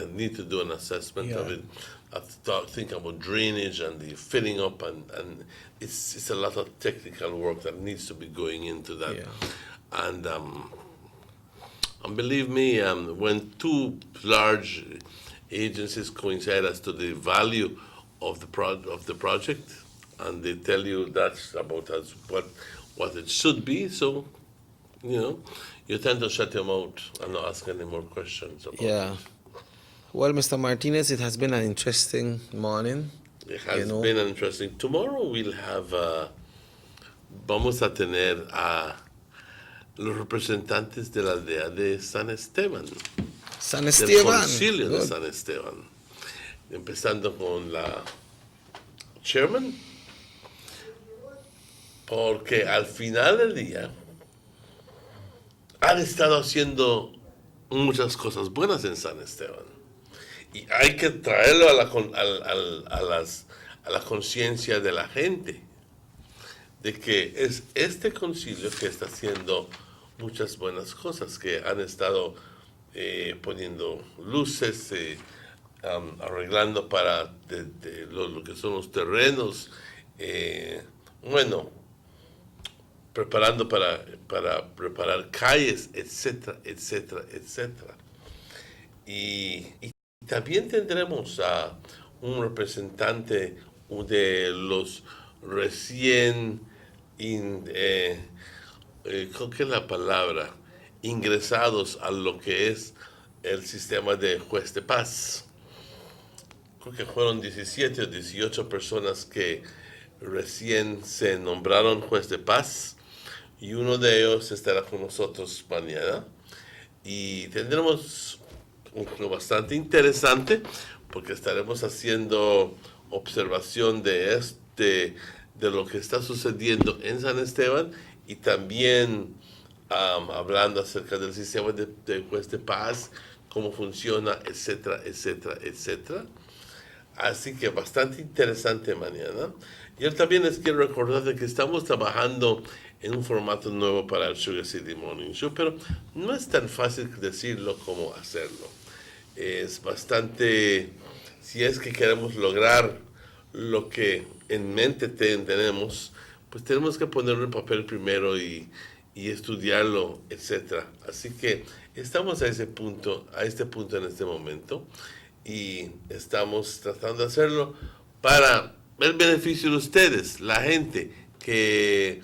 need to do an assessment of it. Have to think about drainage and the filling up, and it's a lot of technical work that needs to be going into that. And believe me, when 2 large agencies coincide as to the value of the project, and they tell you that's about as what it should be, so you tend to shut them out and not ask any more questions about it. Well, Mr. Martinez, it has been an interesting morning. It has been interesting. Tomorrow we'll have, vamos a tener a los representantes de la aldea de San Esteban. San Esteban. Del concilio de San Esteban. Empezando con la chairman, porque al final del día han estado haciendo muchas cosas buenas en San Esteban. Y hay que traerlo a la conciencia de la gente, de que es este concilio que está haciendo muchas buenas cosas, que han estado poniendo luces, arreglando para lo que son los terrenos, preparando para preparar calles, etcétera, etcétera, etcétera. Y también tendremos a un representante de los recién, ¿qué es la palabra? Ingresados a lo que es el sistema de juez de paz. Creo que fueron 17 o 18 personas que recién se nombraron juez de paz, y uno de ellos estará con nosotros mañana. Y tendremos lo bastante interesante, porque estaremos haciendo observación de lo que está sucediendo en San Esteban, y también hablando acerca del sistema de juez de paz, cómo funciona, etcétera, etcétera, etcétera. Así que bastante interesante mañana. Yo también les quiero recordar de que estamos trabajando en un formato nuevo para el Sugar City Morning Show, pero no es tan fácil decirlo como hacerlo. Es bastante, si es que queremos lograr lo que en mente tenemos, pues tenemos que ponerlo en papel primero y estudiarlo, etcétera. Así que estamos a este punto en este momento, y estamos tratando de hacerlo para el beneficio de ustedes, la gente, que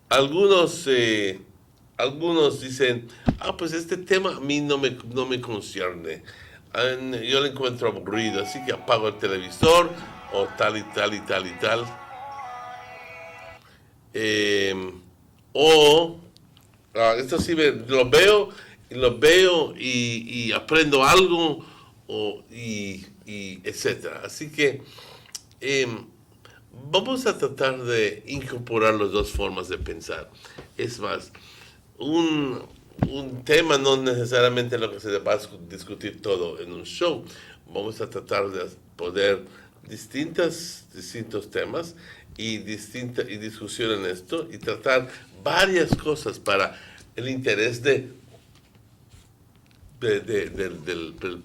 algunos dicen, pues este tema a mí no me concierne, yo lo encuentro aburrido, así que apago el televisor, o tal y tal y tal y tal. Esto sí lo veo y aprendo algo, y etcétera. Así que vamos a tratar de incorporar las dos formas de pensar. Es más, un tema no necesariamente lo que se va a discutir todo en un show. Vamos a tratar de poder distintos temas y discusión en esto, y tratar varias cosas para el interés del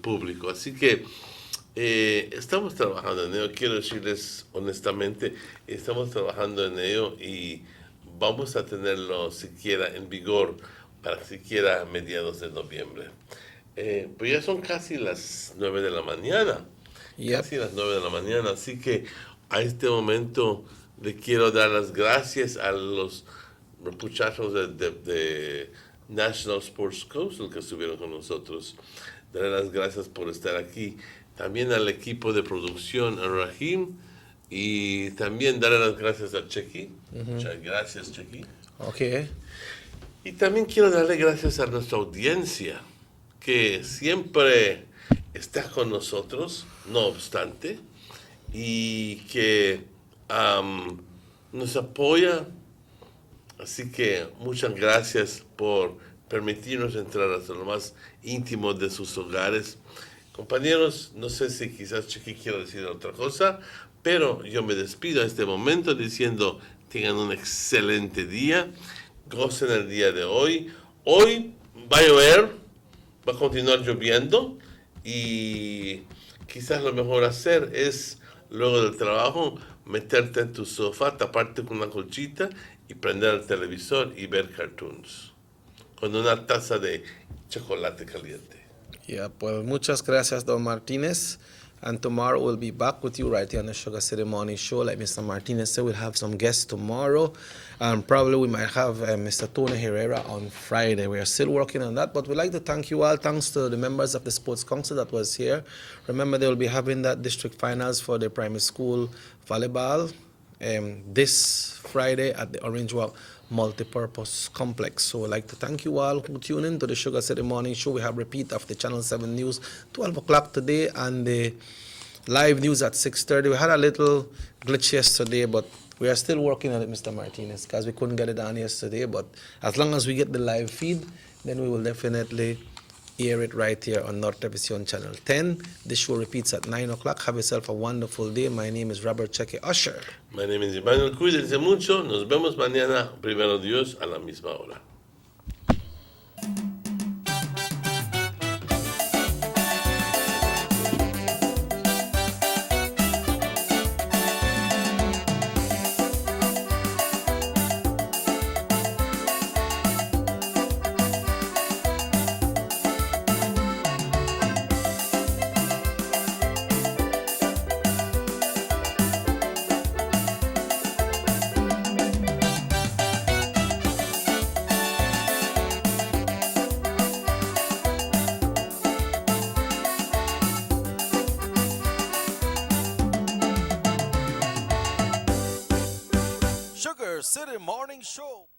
público. Así que estamos trabajando en ello. Quiero decirles honestamente, estamos trabajando en ello, y vamos a tenerlo siquiera en vigor para siquiera mediados de noviembre. Pues ya son casi las 9 de la mañana. Casi las 9 de la mañana. Así que a este momento le quiero dar las gracias a los muchachos de National Sports Council que estuvieron con nosotros. Darle las gracias por estar aquí. También al equipo de producción, a Rahim, y también darle las gracias a Chequi. Muchas gracias, Chequi. Okay. Y también quiero darle gracias a nuestra audiencia, que siempre está con nosotros, no obstante, y que nos apoya. Así que muchas gracias por permitirnos entrar hasta lo más íntimo de sus hogares. Compañeros, no sé si quizás Chiqui quiere decir otra cosa, pero yo me despido a este momento diciendo tengan un excelente día, gocen el día de hoy. Hoy va a llover, va a continuar lloviendo y quizás lo mejor hacer es luego del trabajo meterte en tu sofá, taparte con una colchita y prender el televisor y ver cartoons con una taza de chocolate caliente. Yeah, pues muchas gracias, Don Martinez. And tomorrow we'll be back with you right here on the Sugar City Morning Show. Like Mr. Martinez said, we'll have some guests tomorrow. Probably we might have Mr. Tony Herrera on Friday. We are still working on that, but we'd like to thank you all. Thanks to the members of the Sports Council that was here. Remember, they will be having that district finals for the primary school volleyball this Friday at the Orange Walk Multipurpose Complex. So I'd like to thank you all who tune in to the Sugar City Morning Show. We have repeat of the Channel 7 News, 12 o'clock today, and the live news at 6:30. We had a little glitch yesterday, but we are still working on it, Mr. Martinez, because we couldn't get it on yesterday. But as long as we get the live feed, then we will definitely air it right here on North Television Channel 10. This show repeats at 9 o'clock. Have yourself a wonderful day. My name is Robert Cheque Usher. My name is Emmanuel. Cuídense mucho. Nos vemos mañana, primero Dios, a la misma hora. Sugar City Morning Show.